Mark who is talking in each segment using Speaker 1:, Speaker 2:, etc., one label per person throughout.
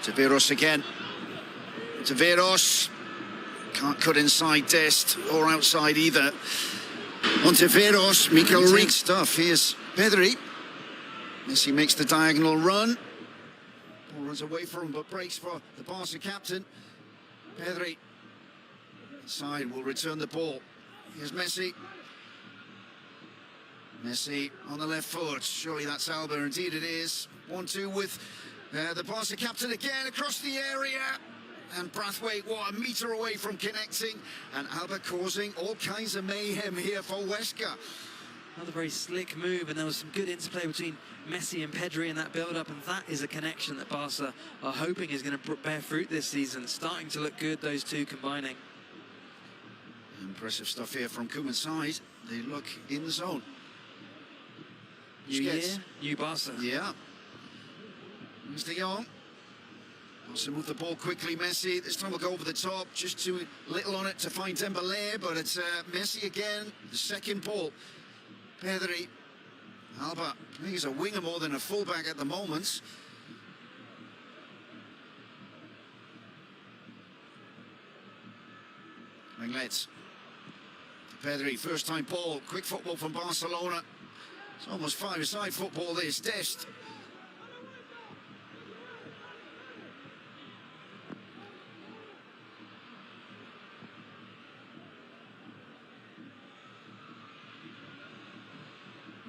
Speaker 1: Taveros again. Taveros. Can't cut inside Dest or outside either. On Taveros, Mikel Reed stuff. Here's Pedri. Messi makes the diagonal run. Ball runs away from him, but breaks for the Barca captain. Pedri. Inside will return the ball. Here's Messi. Messi on the left foot. Surely that's Alba. Indeed it is. 1-2 with the Barca captain again across the area. And Braithwaite, what, a metre away from connecting. And Alba causing all kinds of mayhem here for Huesca.
Speaker 2: Another very slick move, and there was some good interplay between Messi and Pedri in that build-up, and that is a connection that Barca are hoping is going to bear fruit this season. Starting to look good, those two combining.
Speaker 1: Impressive stuff here from Koeman's side. They look in the zone.
Speaker 2: New year, new Barca.
Speaker 1: Yeah. Here's De Jong. Wants to move the ball quickly, Messi. This time we'll go over the top. Just too little on it to find Dembélé, but it's Messi again. The second ball. Pedri. Alba. I think he's a winger more than a fullback at the moment. Lenglet. Pedri, first time ball. Quick football from Barcelona. It's almost five-a-side football this. Dest.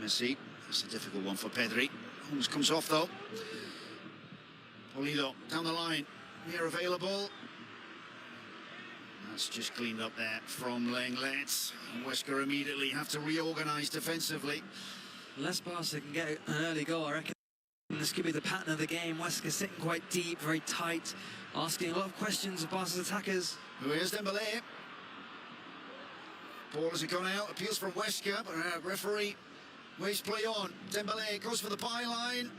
Speaker 1: Messi, that's a difficult one for Pedri. Almost comes off though. Pulido down the line. Here available. That's just cleaned up there from Lenglet. And Huesca immediately have to reorganise defensively.
Speaker 2: Unless Barca can get an early goal, I reckon this could be the pattern of the game. Huesca sitting quite deep, very tight, asking a lot of questions of Barca's attackers.
Speaker 1: Here's Dembélé. Ball has gone out. Appeals from Huesca, but referee waves play on. Dembélé goes for the byline.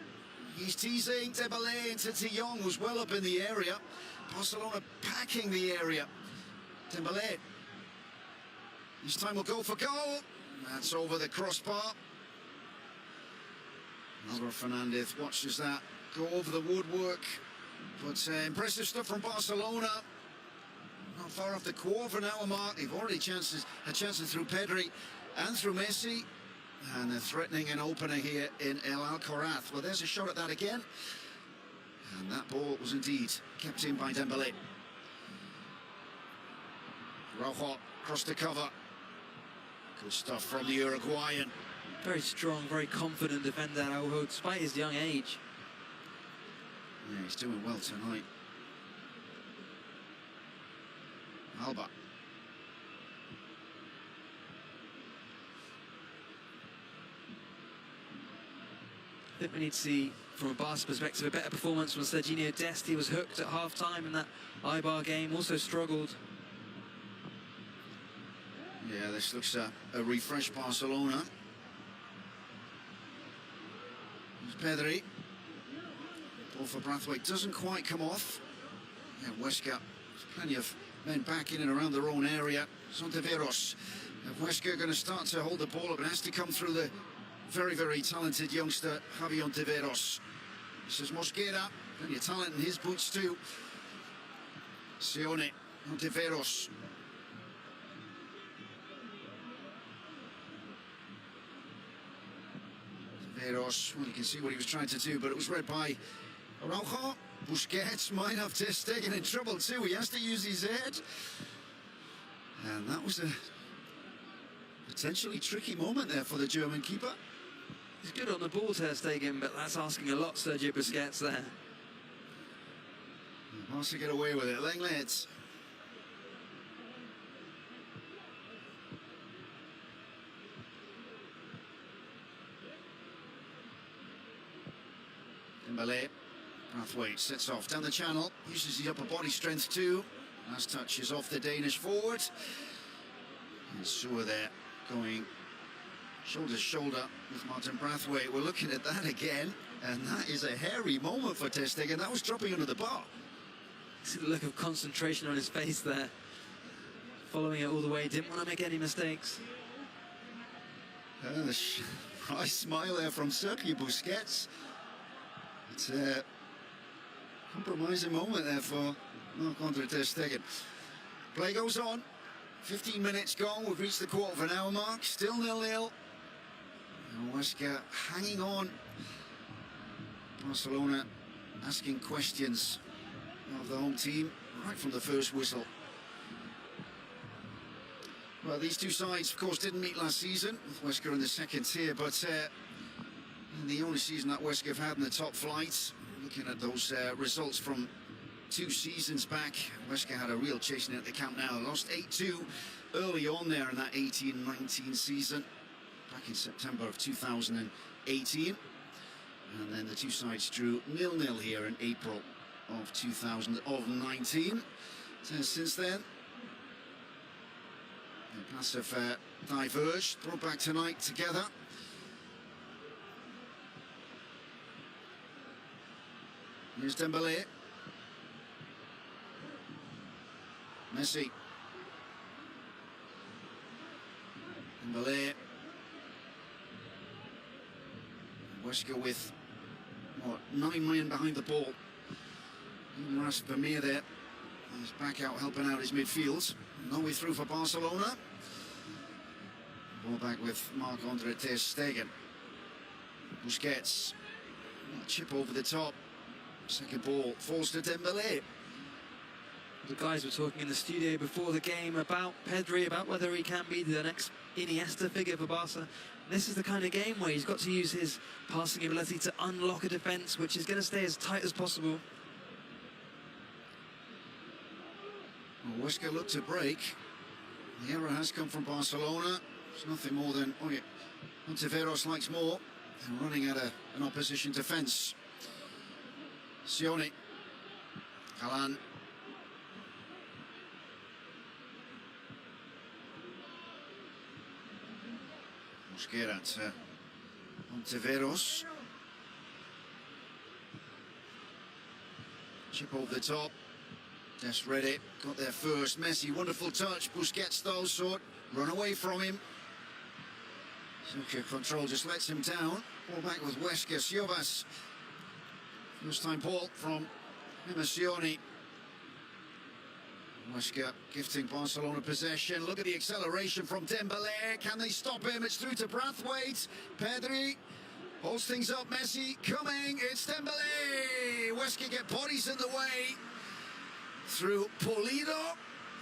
Speaker 1: He's teasing Dembélé into De Jong, who's well up in the area. Barcelona packing the area. Dembélé. This time will go for goal. That's over the crossbar. Albert Fernandez watches that go over the woodwork. But impressive stuff from Barcelona. Not far off the quarter-hour mark. They've already had chances through Pedri and through Messi. And they're threatening an opener here in El Alcoraz. Well, there's a shot at that again. And that ball was indeed kept in by Dembélé. Rojo across the cover. Good stuff from the Uruguayan.
Speaker 2: Very strong, very confident defender, Araujo, despite his young age.
Speaker 1: Yeah, he's doing well tonight. Alba.
Speaker 2: I think we need to see, from a Barca perspective, a better performance from Serginho Dest. He was hooked at half-time in that Eibar game, also struggled.
Speaker 1: Yeah, this looks a refreshed Barcelona. There's Pedri. Ball for Braithwaite doesn't quite come off. Yeah, Huesca, there's plenty of men back in and around their own area. Taveros. If Huesca are going to start to hold the ball up, it has to come through the very, very talented youngster, Javier Taveros. This is Mosquera. Plenty of talent in his boots too. Sione on Taveros. Taveros, well, you can see what he was trying to do, but it was read by Araujo. Busquets might have Ter Stegen in trouble too. He has to use his head. And that was a potentially tricky moment there for the German keeper.
Speaker 2: He's good on the ball, Ter Stegen, but that's asking a lot, Sergio Busquets there.
Speaker 1: Wants to get away with it. Lenglet. Dembélé. Braithwaite sets off down the channel, uses his upper body strength too. Last touch is off the Danish forward. And Suar there going shoulder to shoulder with Martin Braithwaite. We're looking at that again, and that is a hairy moment for Ter Stegen. That was dropping under the bar.
Speaker 2: See the look of concentration on his face there. Following it all the way, didn't want to make any mistakes.
Speaker 1: The nice smile there from Sergio Busquets. It's Compromising moment there for Marc-Andre ter Stegen. Play goes on. 15 minutes gone. We've reached the quarter of an hour mark. Still 0-0. And Huesca hanging on. Barcelona asking questions of the home team right from the first whistle. Well, these two sides, of course, didn't meet last season, with Huesca in the second tier, but in the only season that Huesca have had in the top flight, looking at those results from 2 seasons back, Huesca had a real chasing at the Camp Nou. Lost 8-2 early on there in that 18-19 season, back in September of 2018. And then the two sides drew 0-0 here in April of 2019. So since then, the paths have diverged, brought back tonight together. Here's Dembélé. Messi. Dembélé. Huesca with, what, 9 men behind the ball. Even Ras Vermeer there. He's back out helping out his midfield. No way through for Barcelona. Ball back with Marc-Andre ter Stegen. Busquets. Chip over the top. Second ball falls to Dembélé.
Speaker 2: The guys were talking in the studio before the game about Pedri, about whether he can be the next Iniesta figure for Barca. This is the kind of game where he's got to use his passing ability to unlock a defence, which is going to stay as tight as possible.
Speaker 1: Well, Huesca look to break. The error has come from Barcelona. It's nothing more than, oh yeah, Ontiveros likes more and running at an opposition defence. Sione. Kalan. Busquets. Ontiveros. Chip over the top. Just read it. Got there first. Messi, wonderful touch. Busquets though, sort. Run away from him. Zucker control just lets him down. Ball back with Huesca. Siovas. First time ball from Sione. Huesca gifting Barcelona possession. Look at the acceleration from Dembélé. Can they stop him? It's through to Brathwaite. Pedri holds things up. Messi coming. It's Dembélé. Huesca get bodies in the way through Pulido.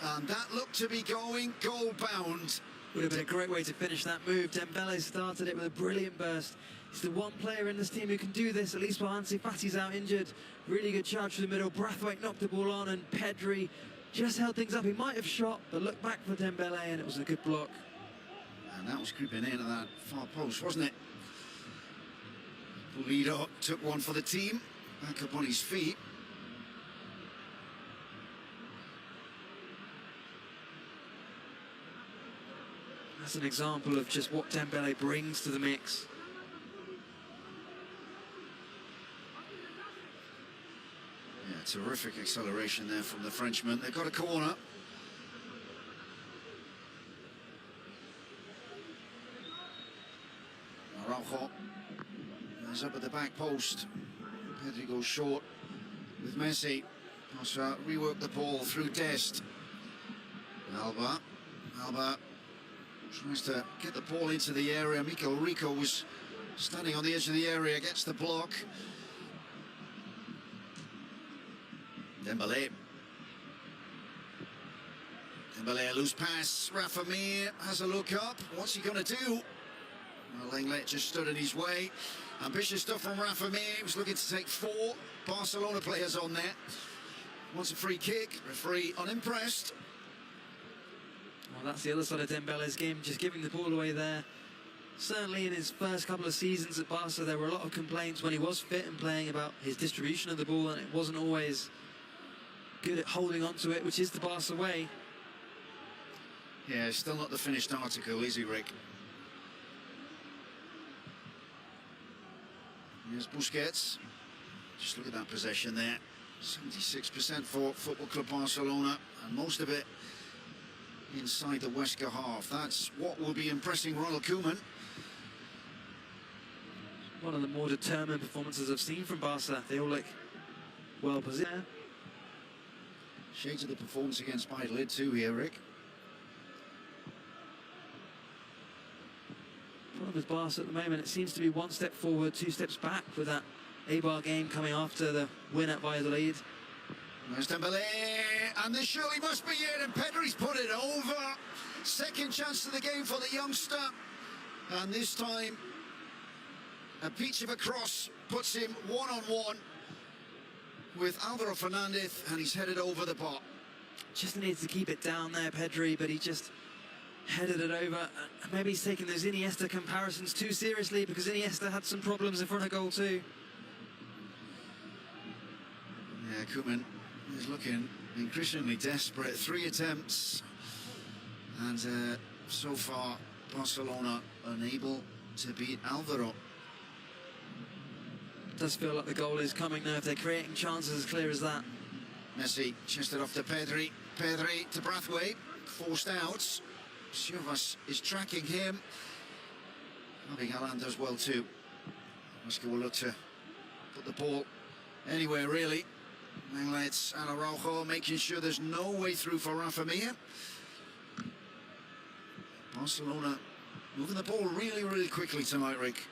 Speaker 1: And that looked to be going goal bound.
Speaker 2: Would have been a great way to finish that move. Dembélé started it with a brilliant burst. He's the one player in this team who can do this, at least while Ansu Fati's out injured. Really good charge to the middle. Brathwaite knocked the ball on, and Pedri just held things up. He might have shot, but looked back for Dembélé, and it was a good block.
Speaker 1: And that was creeping in at that far post, wasn't it? Pulido took one for the team. Back up on his feet.
Speaker 2: That's an example of just what Dembélé brings to the mix.
Speaker 1: Yeah, terrific acceleration there from the Frenchman. They've got a corner. Araujo is up at the back post. Pedri goes short with Messi. Also rework the ball through Dest. Alba tries to get the ball into the area. Mikel Rico was standing on the edge of the area, gets the block. Dembélé, loose pass. Rafa Mir has a look up. What's he going to do? Well, Lenglet just stood in his way. Ambitious stuff from Rafa Mir. He was looking to take 4 Barcelona players on there. Wants a free kick. Referee unimpressed.
Speaker 2: Well, that's the other side of Dembélé's game, just giving the ball away there. Certainly in his first couple of seasons at Barca, there were a lot of complaints when he was fit and playing about his distribution of the ball, and it wasn't always good at holding on to it, which is the Barca way.
Speaker 1: Yeah, still not the finished article, is he, Rick? Here's Busquets. Just look at that possession there. 76% for Football Club Barcelona, and most of it inside the Huesca half. That's what will be impressing Ronald Koeman.
Speaker 2: One of the more determined performances I've seen from Barca. They all look well positioned.
Speaker 1: Shades of the performance against Valladolid too here, Rick.
Speaker 2: Problem with Barca at the moment, it seems to be one step forward, two steps back with that Eibar game coming after the win at Valladolid.
Speaker 1: There's Dembele, and this surely must be it, and Pedri's put it over. Second chance of the game for the youngster, and this time a peach of a cross puts him one-on-one with Alvaro Fernandez, and he's headed over the bar.
Speaker 2: Just needs to keep it down there, Pedri, but he just headed it over. Maybe he's taking those Iniesta comparisons too seriously, because Iniesta had some problems in front of goal too.
Speaker 1: Yeah, Koeman is looking increasingly desperate. 3 attempts, and so far Barcelona unable to beat Alvaro.
Speaker 2: Does feel like the goal is coming now if they're creating chances as clear as that.
Speaker 1: Messi chested off to Pedri. Pedri to Braithwaite, forced out. Silvas is tracking him. I think Alan does well too. Huesca will look to put the ball anywhere really. It's Araujo making sure there's no way through for Rafa Mir. Barcelona moving the ball really, really quickly tonight, Rick.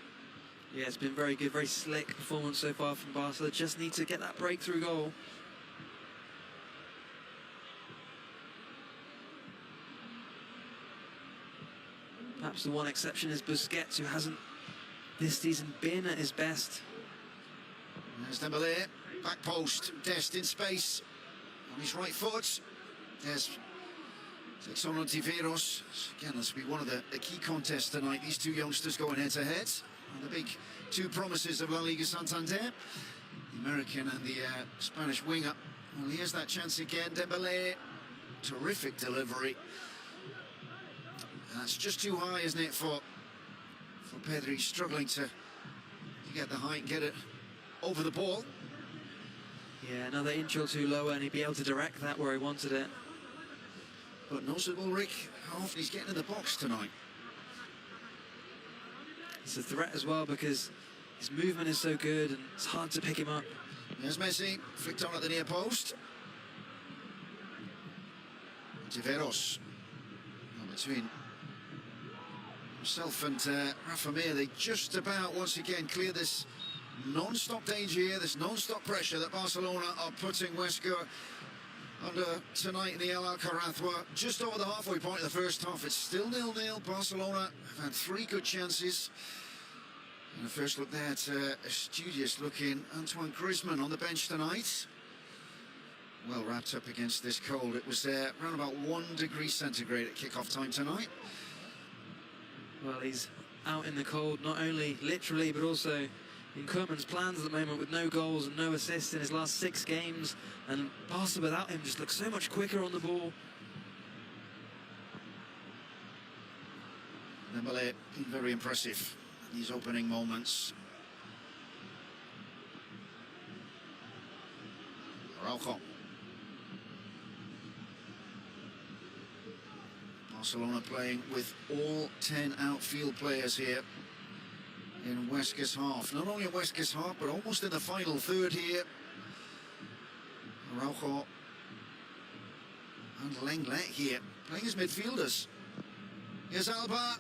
Speaker 2: Yeah, it's been very good, very slick performance so far from Barca. Just need to get that breakthrough goal. Perhaps the one exception is Busquets, who hasn't this season been at his best.
Speaker 1: There's Dembele, back post, Dest in space on his right foot. There's Sexton Ontiveros. Again, this will be one of the key contests tonight. These two youngsters going head to head. And the big two promises of La Liga Santander, the American and the Spanish winger. Well, here's that chance again. Dembele, terrific delivery. That's just too high, isn't it, for Pedri, struggling to get the height and get it over the ball.
Speaker 2: Yeah, another inch or two lower and he'd be able to direct that where he wanted it.
Speaker 1: But noticeable, Rick, how often he's getting in the box tonight.
Speaker 2: It's a threat as well because his movement is so good and it's hard to pick him up.
Speaker 1: There's Messi, flicked on at the near post. Tiveros, between himself and Rafa Mir, they just about once again clear this non-stop danger here, this non-stop pressure that Barcelona are putting Huesca under tonight in the El Alcaraz. We're just over the halfway point of the first half. It's still 0-0. Barcelona have had 3 good chances. And a first look there at a studious-looking Antoine Griezmann on the bench tonight. Well wrapped up against this cold. It was around about 1 degree centigrade at kick-off time tonight.
Speaker 2: Well, he's out in the cold, not only literally, but also in Koeman's plans at the moment, with no goals and no assists in his last 6 games. And Barca without him just looks so much quicker on the ball.
Speaker 1: Dembele been very impressive in these opening moments. Araujo. Barcelona playing with all 10 outfield players here in Huesca's half. Not only in Huesca's half, but almost in the final third here. Araujo and Lenglet here, playing as midfielders. Here's Alba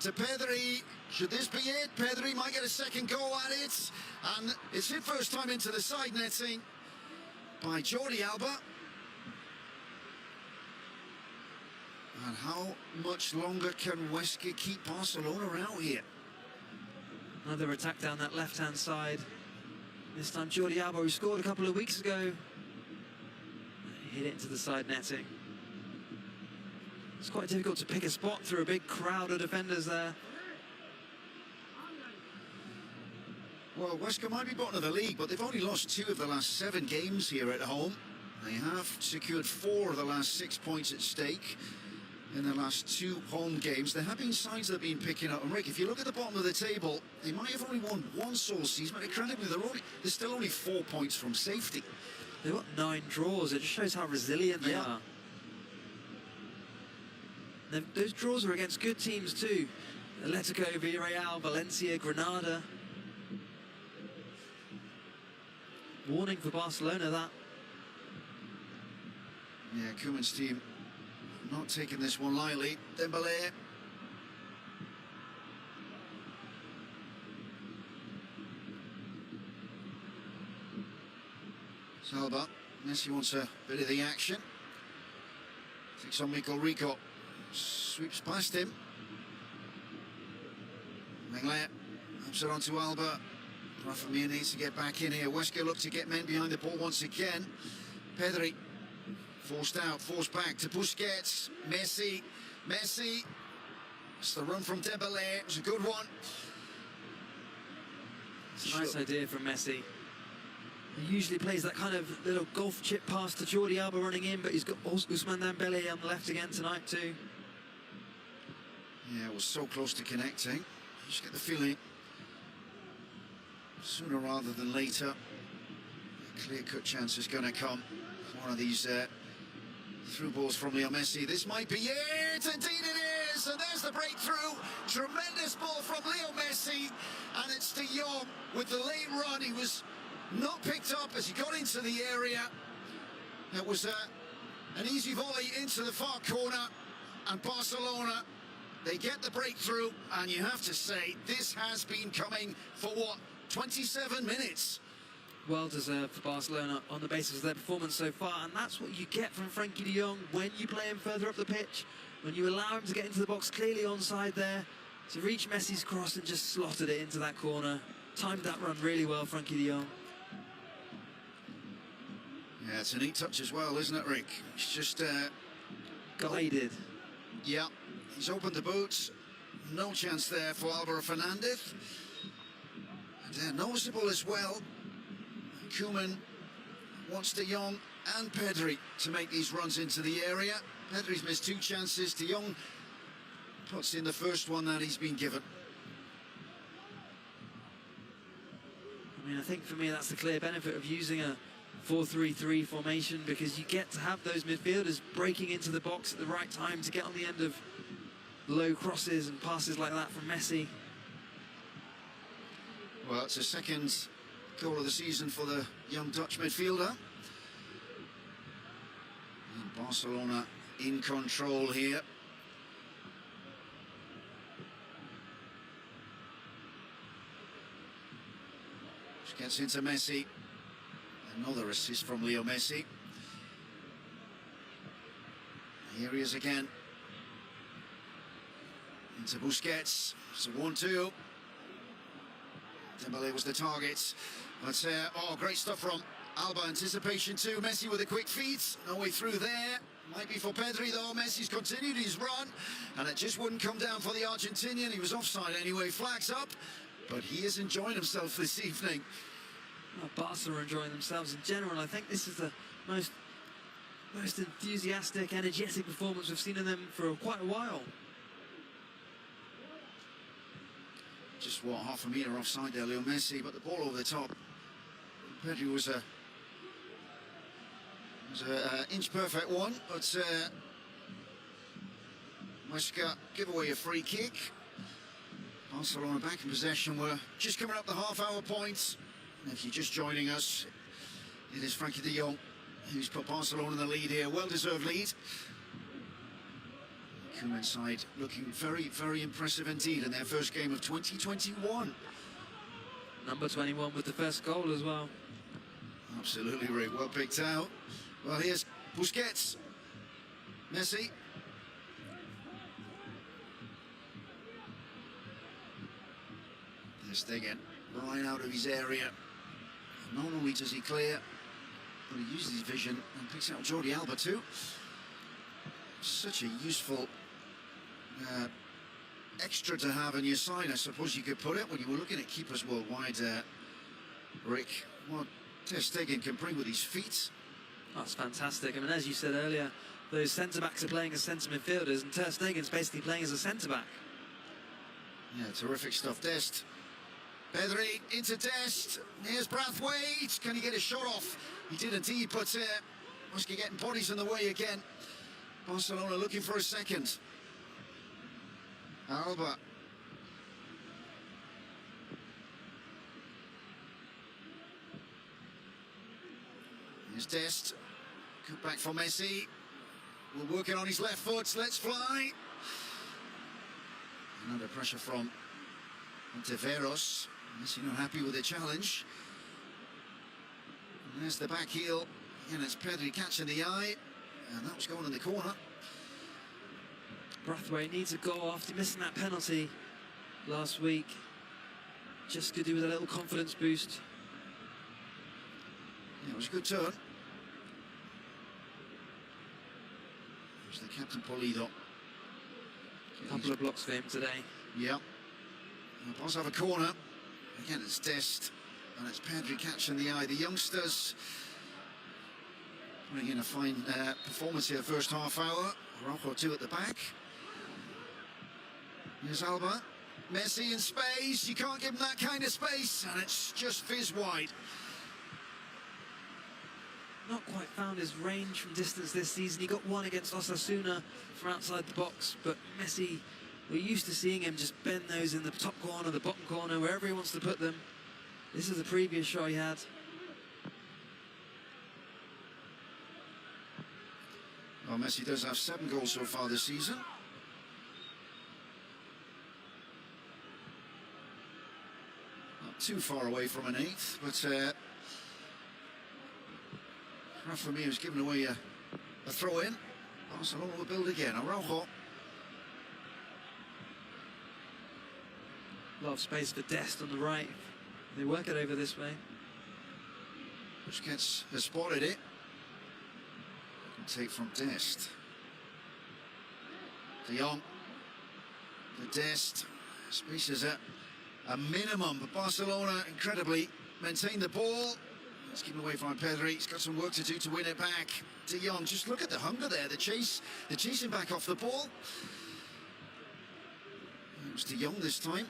Speaker 1: to Pedri. Should this be it? Pedri might get a second go at it. And it's hit first time into the side netting by Jordi Alba. And how much longer can Huesca keep Barcelona out here?
Speaker 2: Another attack down that left-hand side. This time Jordi Alba, who scored a couple of weeks ago, hit it into the side netting. It's quite difficult to pick a spot through a big crowd of defenders there.
Speaker 1: Well, Huesca might be bottom of the league, but they've only lost 2 of the last 7 games here at home. They have secured 4 of the last 6 points at stake in the last 2 home games. There have been signs they've been picking up. And Rick, if you look at the bottom of the table, they might have only won 1 sole season, but incredibly, they're still only 4 points from safety.
Speaker 2: They've got 9 draws. It just shows how resilient they are. Those draws are against good teams too. Atletico, Villarreal, Valencia, Granada. warning for Barcelona, that.
Speaker 1: Yeah, Koeman's team not taking this one lightly. Dembélé. Salba. Messi wants a bit of the action. Takes on Mikel Rico. Sweeps past him. Menglet. Ups it onto Alba. Rafa Mir needs to get back in here. Huesca look to get men behind the ball once again. Pedri. Forced out, forced back to Busquets. Messi. It's the run from Dembélé. It was a good one.
Speaker 2: It's a nice idea from Messi. He usually plays that kind of little golf chip pass to Jordi Alba running in, but he's got Ousmane Dembélé on the left again tonight too.
Speaker 1: Yeah, it was so close to connecting. You just get the feeling sooner rather than later a clear-cut chance is going to come. One of these through balls from Leo Messi. This might be it, indeed it is, and there's the breakthrough. Tremendous ball from Leo Messi, and it's De Jong with the late run. He was not picked up as he got into the area. It was an easy volley into the far corner, and Barcelona, they get the breakthrough, and you have to say, this has been coming for what, 27 minutes?
Speaker 2: Well deserved for Barcelona on the basis of their performance so far, and that's what you get from Frenkie de Jong when you play him further up the pitch, when you allow him to get into the box clearly onside there, to reach Messi's cross and just slotted it into that corner. Timed that run really well, Frenkie de Jong.
Speaker 1: Yeah, it's a neat touch as well, isn't it, Rick? It's just...
Speaker 2: guided.
Speaker 1: Yeah, he's opened the boots. No chance there for Álvaro Fernández. And noticeable as well, Koeman wants De Jong and Pedri to make these runs into the area. Pedri's missed 2 chances. De Jong puts in the first one that he's been given.
Speaker 2: I mean, I think for me that's the clear benefit of using a 4-3-3 formation, because you get to have those midfielders breaking into the box at the right time to get on the end of low crosses and passes like that from Messi.
Speaker 1: Well, it's a second goal of the season for the young Dutch midfielder. And Barcelona in control here. Just gets into Messi. Another assist from Leo Messi. Here he is again. Into Busquets. It's a 1-2. Dembélé was the target. But, oh, great stuff from Alba. Anticipation too. Messi with a quick feet. No way through there. Might be for Pedri, though. Messi's continued his run. And it just wouldn't come down for the Argentinian. He was offside anyway. Flags up. But he is enjoying himself this evening.
Speaker 2: Well, Barca are enjoying themselves in general. I think this is the most enthusiastic, energetic performance we've seen in them for quite a while.
Speaker 1: Just what, half a metre offside there, Leo Messi, but the ball over the top. Pedri was a inch perfect one, but Huesca give away a free kick. Barcelona back in possession. We're just coming up the half-hour point. If you're just joining us, it is Frenkie de Jong who's put Barcelona in the lead here. Well-deserved lead. Koeman's side looking very, very impressive indeed in their first game of 2021.
Speaker 2: Number 21 with the first goal as well.
Speaker 1: Absolutely, Rick. Well picked out. Well, here's Busquets. Messi. Ter Stegen, right out of his area. Not only does he clear, but he uses his vision and picks out Jordi Alba too. Such a useful extra to have in your side, I suppose you could put it, when you were looking at keepers worldwide, Rick. What Ter Stegen can bring with his feet.
Speaker 2: That's fantastic. I mean, as you said earlier, those centre-backs are playing as centre midfielders, and Ter Stegen's basically playing as a centre-back.
Speaker 1: Yeah, terrific stuff. Dest. Pedri into Dest. Here's Braithwaite. Can he get a shot off? He did indeed, but Huesca getting bodies in the way again. Barcelona looking for a second. Alba. Here's Dest. Good back for Messi. We'll work it on his left foot. Let's fly. And under pressure from Ontiveros. Messi not happy with the challenge. And there's the back heel. And it's Pedri catching the eye. And that was going in the corner.
Speaker 2: Braithwaite needs a goal after missing that penalty last week. Just could do with a little confidence boost.
Speaker 1: Yeah, it was a good turn. There's the captain Polido.
Speaker 2: A couple of blocks for him today.
Speaker 1: Yeah. The Boss have a corner. Again, it's Dest. And it's Pedri catching the eye. The youngsters putting in a fine performance here, first half hour. Araujo 2 at the back. Here's Alba. Messi in space. You can't give him that kind of space. And it's just fizz wide.
Speaker 2: Not quite found his range from distance this season. He got one against Osasuna from outside the box, but Messi, we're used to seeing him just bend those in the top corner, the bottom corner, wherever he wants to put them. This is the previous shot he had.
Speaker 1: Well, Messi does have 7 goals so far this season. Not too far away from an 8th, but Rafa has given away a throw-in. Barcelona will build again. Araujo.
Speaker 2: A lot of space for Dest on the right. They work it over this way.
Speaker 1: Busquets has spotted it. Take from Dest. De Jong. The Dest. Space is at a minimum, but Barcelona incredibly maintain the ball. It's given away from Pedri. He's got some work to do to win it back. De Jong, just look at the hunger there, the chase. They're chasing back off the ball. It was De Jong this time.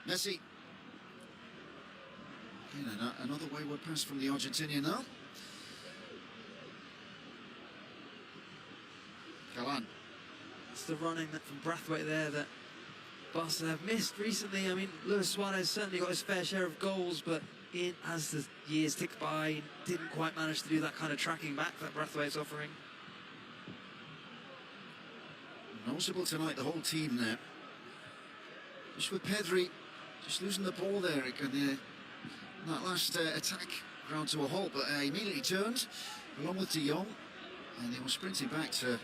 Speaker 1: Messi. Another wayward pass from the Argentinian now. Galan.
Speaker 2: It's the running from Braithwaite there that Barca have missed recently. I mean, Luis Suarez certainly got his fair share of goals, but as the years tick by, he didn't quite manage to do that kind of tracking back that Braithwaite's offering.
Speaker 1: Noticeable tonight, the whole team there. Just with Pedri, just losing the ball there. That last attack ground to a halt, but immediately turned along with De Jong, and they were sprinting back to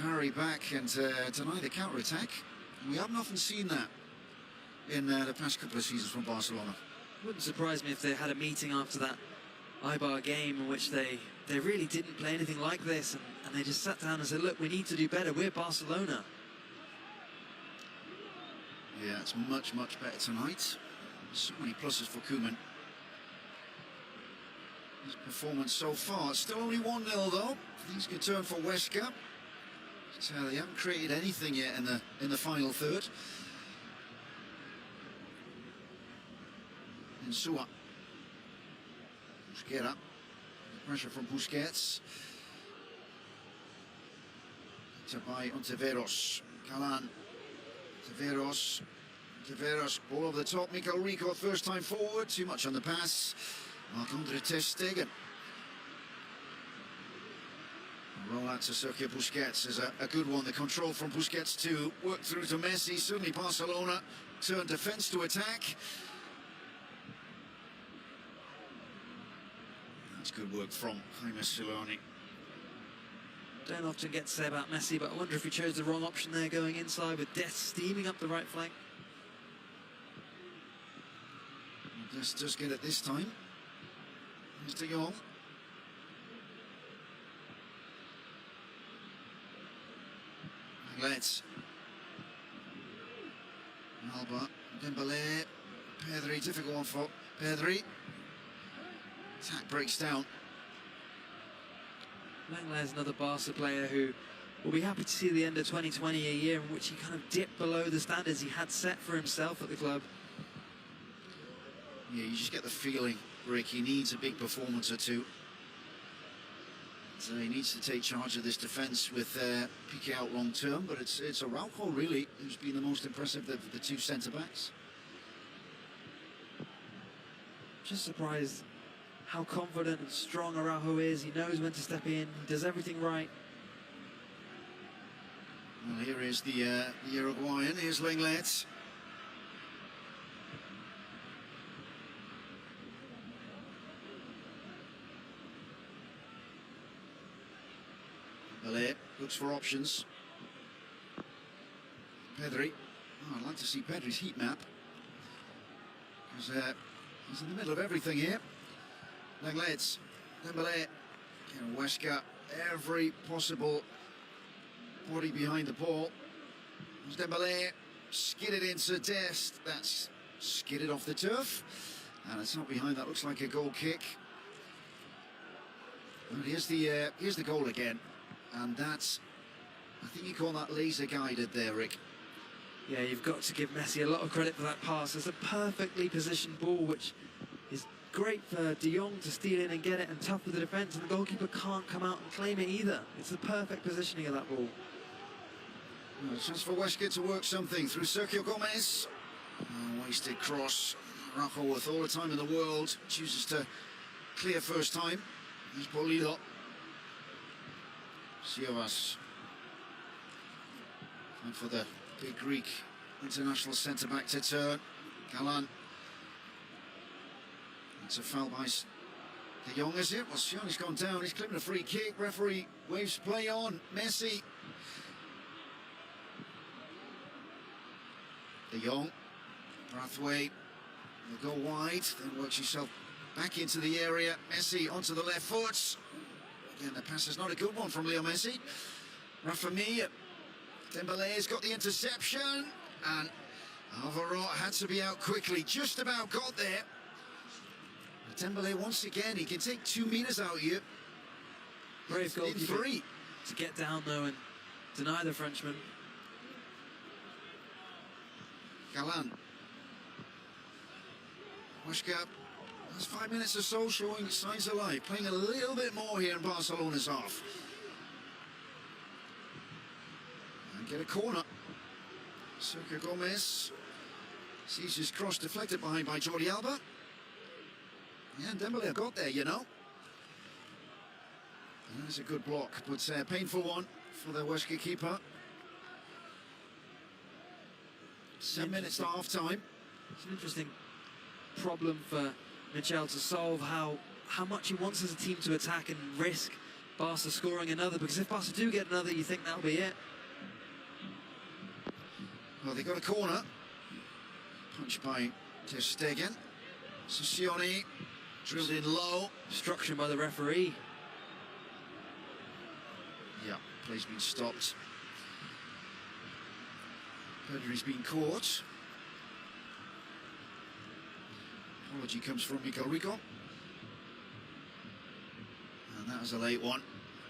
Speaker 1: hurry back and deny the counter-attack. We haven't often seen that in the past couple of seasons from Barcelona.
Speaker 2: Wouldn't surprise me if they had a meeting after that Eibar game in which they really didn't play anything like this, and they just sat down and said, look, we need to do better, we're Barcelona.
Speaker 1: Yeah, it's much, much better tonight. So many pluses for Koeman. His performance so far. It's still only 1-0 though. Things could turn for Huesca. So they haven't created anything yet in the final third. Insua. Busquets. Pressure from Busquets. To by Ontiveros. Galan. Ontiveros, ball over the top. Mikel Rico, first time forward. Too much on the pass. Marc-Andre ter Stegen. Roll out to Sergio Busquets is a good one. The control from Busquets to work through to Messi. Certainly Barcelona turn defence to attack. That's good work from Jaime Siloni.
Speaker 2: Don't often get to say about Messi, but I wonder if he chose the wrong option there going inside with Dest steaming up the right flank.
Speaker 1: Dest does get it this time. Here's De Jong. Let's Alba, Dembele, Pedri, difficult one for Pedri. Attack breaks down.
Speaker 2: Lenglet is another Barca player who will be happy to see the end of 2020, a year in which he kind of dipped below the standards he had set for himself at the club.
Speaker 1: Yeah, you just get the feeling, Rick, he needs a big performance or two. So he needs to take charge of this defence with Piqué out long term, but it's Araujo really who's been the most impressive of the two centre-backs.
Speaker 2: Just surprised how confident and strong Araujo is. He knows when to step in, he does everything right.
Speaker 1: Well, here is the Uruguayan, here's Lenglet. Bellet looks for options. Pedri. Oh, I'd like to see Pedri's heat map, because he's in the middle of everything here. Lenglet, Dembélé, Huesca, every possible body behind the ball. Dembélé skidded into Dest. That's skidded off the turf, and it's not behind. That looks like a goal kick. And here's the goal again, and that's, I think you call that laser guided there, Rick.
Speaker 2: Yeah, you've got to give Messi a lot of credit for that pass. It's a perfectly positioned ball, which is great for De Jong to steal in and get it, and tough for the defence, and the goalkeeper can't come out and claim it either. It's the perfect positioning of that ball.
Speaker 1: Well, a chance for Huesca to work something through Sergio Gomez. Oh, wasted cross. Araujo, with all the time in the world, chooses to clear first time. He's Polido. Siovas. And for the big Greek international centre-back to turn. Galan. It's a foul by De Jong, is it? Well, Sioni's gone down. He's clipping a free kick. Referee waves play on. Messi. De Jong. Braithwaite will go wide, then works himself back into the area. Messi onto the left foot. Again, the pass is not a good one from Leo Messi. Rafa Mir. Dembélé's got the interception, and Alvaro had to be out quickly. Just about got there. Dembélé once again, he can take 2 meters out here.
Speaker 2: Brave goalkeeper
Speaker 1: three.
Speaker 2: To get down though and deny the Frenchman.
Speaker 1: Galan. Huesca has 5 minutes or so showing signs of life, playing a little bit more here in Barcelona's half. And get a corner. Sergio Gomez sees his cross deflected behind by Jordi Alba. Yeah, Dembélé got there, you know. And that's a good block, but a painful one for the Huesca keeper. 7 minutes to half time.
Speaker 2: It's an interesting problem for Michel to solve, how much he wants as a team to attack and risk Barca scoring another, because if Barca do get another, you think that'll be it.
Speaker 1: Well, they got a corner. Punched by Ter Stegen. Sessioni drilled in low.
Speaker 2: Obstruction by the referee.
Speaker 1: Yeah, play's been stopped. Pedri's been caught. Apology comes from Miguel Rico. And that was a late one.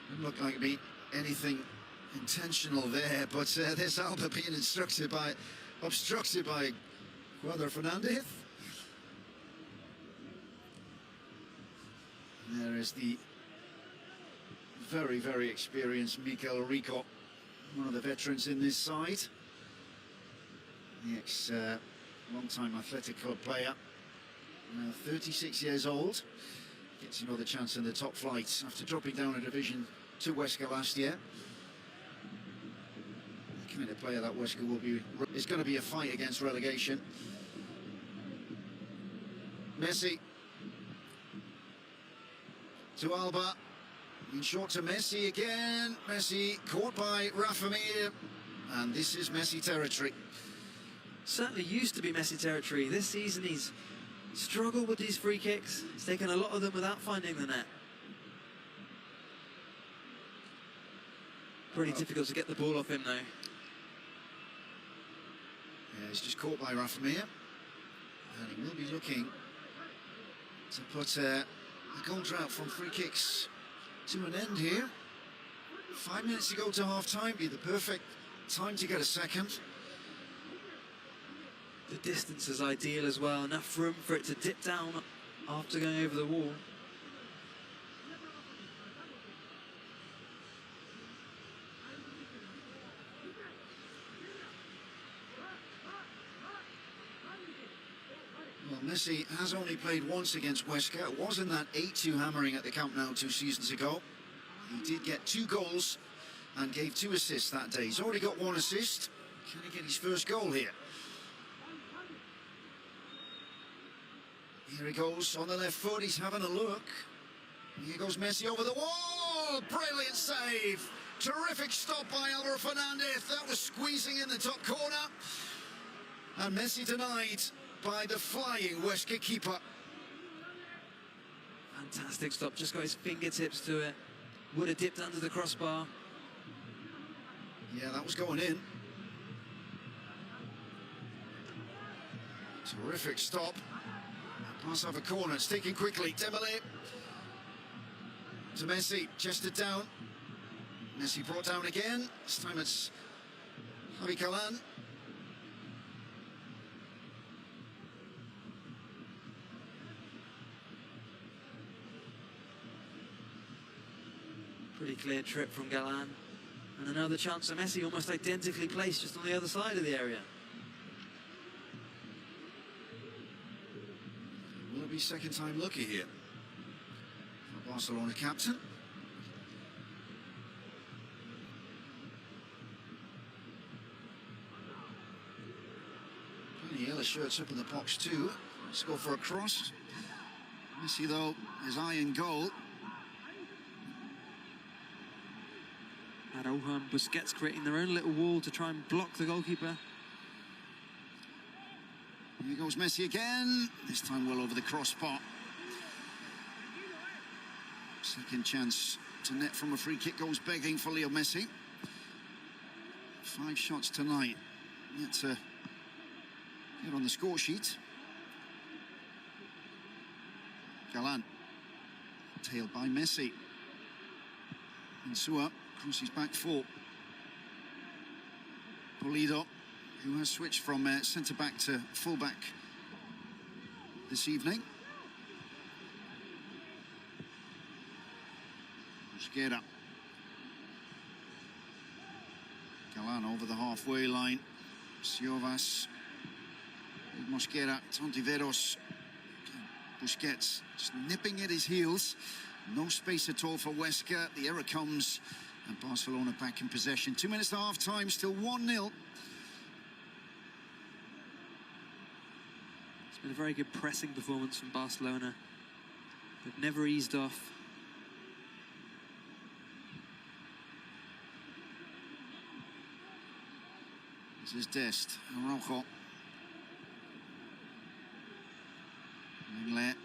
Speaker 1: Didn't look like it'd be anything intentional there, but there's Alba being obstructed by Cuadra Fernandez. There is the very, very experienced Miguel Rico, one of the veterans in this side. The ex-long-time Athletic Club player, now 36 years old, gets another chance in the top flight after dropping down a division to Huesca last year. The kind of player that Huesca will be, is going to be a fight against relegation. Messi to Alba, in short to Messi again. Messi caught by Rafa Mir, and this is Messi territory.
Speaker 2: Certainly used to be Messi territory. This season he's struggled with these free kicks. He's taken a lot of them without finding the net. Pretty difficult to get the ball off him though.
Speaker 1: Yeah, he's just caught by Rafa Mir, and he will be looking to put a goal drought from free kicks to an end here. 5 minutes to go to half time, be the perfect time to get a second.
Speaker 2: The distance is ideal as well, enough room for it to dip down after going over the wall.
Speaker 1: Well, Messi has only played once against Huesca. It was in that 8-2 hammering at the Camp Nou 2 seasons ago. He did get 2 goals and gave 2 assists that day. He's already got 1 assist. Can he get his first goal here? Here he goes on the left foot. He's having a look. Here goes Messi over the wall. Brilliant save. Terrific stop by Álvaro Fernández. That was squeezing in the top corner. And Messi denied by the flying Huesca keeper.
Speaker 2: Fantastic stop, just got his fingertips to it. Would have dipped under the crossbar.
Speaker 1: Yeah, that was going in. Terrific stop. Pass off a corner, it's taken quickly. Dembélé to Messi, chested down. Messi brought down again. This time it's Javi Galán.
Speaker 2: Pretty clear trip from Galán. And another chance for Messi, almost identically placed just on the other side of the area.
Speaker 1: Will it be second time lucky here for Barcelona captain? Plenty of yellow shirts up in the box too. Let's go for a cross. Messi though, his eye in goal.
Speaker 2: Araujo and Busquets creating their own little wall to try and block the goalkeeper.
Speaker 1: Here goes Messi again, this time well over the crossbar. Second chance to net from a free kick goes begging for Leo Messi. 5 shots tonight, yet to get on the score sheet. Galán, tailed by Messi. Insua crosses back 4. Pulido, who has switched from centre-back to full-back this evening. Mosquera. Galán over the halfway line. Siovas. Mosquera, Tontiveros. Busquets just nipping at his heels. No space at all for Huesca. The error comes and Barcelona back in possession. 2 minutes to half-time, still 1-0.
Speaker 2: It's been a very good pressing performance from Barcelona. They've never eased off.
Speaker 1: This is Dest, Araujo. Lenglet.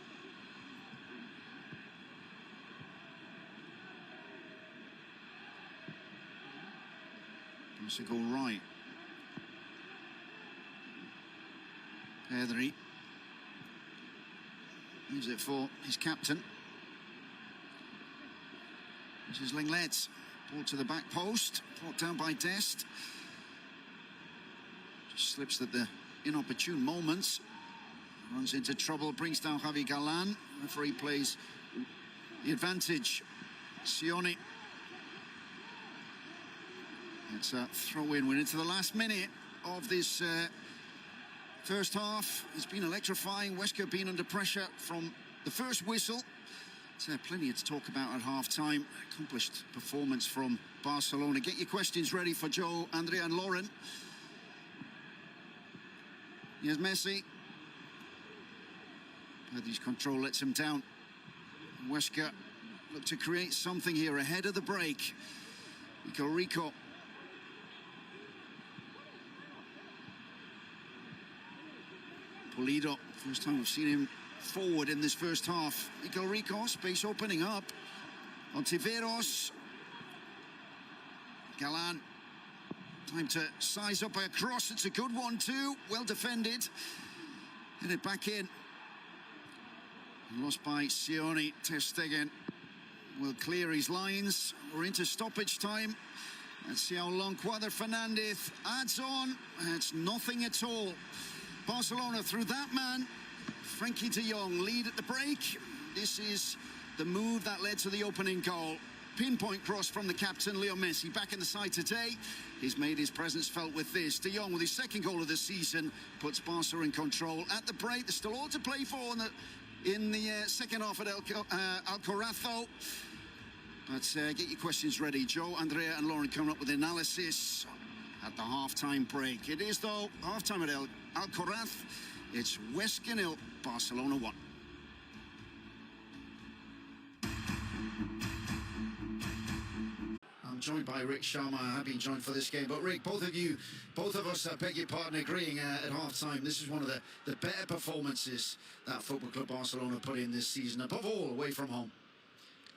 Speaker 1: Wants to go right. Pedri. Leaves it for his captain. This is Lenglet. Ball to the back post. Brought down by Dest. Just slips at the inopportune moments. Runs into trouble. Brings down Javi Galán. Referee plays the advantage. Sioni. It's a throw-in. We're into the last minute of this first half. It's been electrifying. Huesca been under pressure from the first whistle. So plenty to talk about at half-time. Accomplished performance from Barcelona. Get your questions ready for Joe, Andrea and Lauren. Here's Messi. Pedri's control lets him down. Huesca look to create something here ahead of the break. Rico. Pulido, first time we've seen him forward in this first half. Rico, space opening up. Ontiveros. Galán. Time to size up a cross. It's a good one too. Well defended. Hit it back in. Lost by Sioni. Ter Stegen will clear his lines. We're into stoppage time. Let's see how long Quadra Fernandez adds on. It's nothing at all. Barcelona through that man. Frankie de Jong lead at the break. This is the move that led to the opening goal. pinpoint cross from the captain, Leo Messi. Back in the side today, he's made his presence felt with this. De Jong, with his second goal of the season, puts Barca in control. At the break, there's still all to play for in the second half at Alcoraz. But get your questions ready. Joe, Andrea and Lauren coming up with analysis at the half-time break. It is, though, half-time at Alcoraz. It's huesca 0, Barcelona 1. I'm joined by Rick Sharma. I have been joined for this game. But Rick, both of us, I beg your pardon, agreeing at half-time. This is one of the better performances that Football Club Barcelona put in this season, above all, away from home.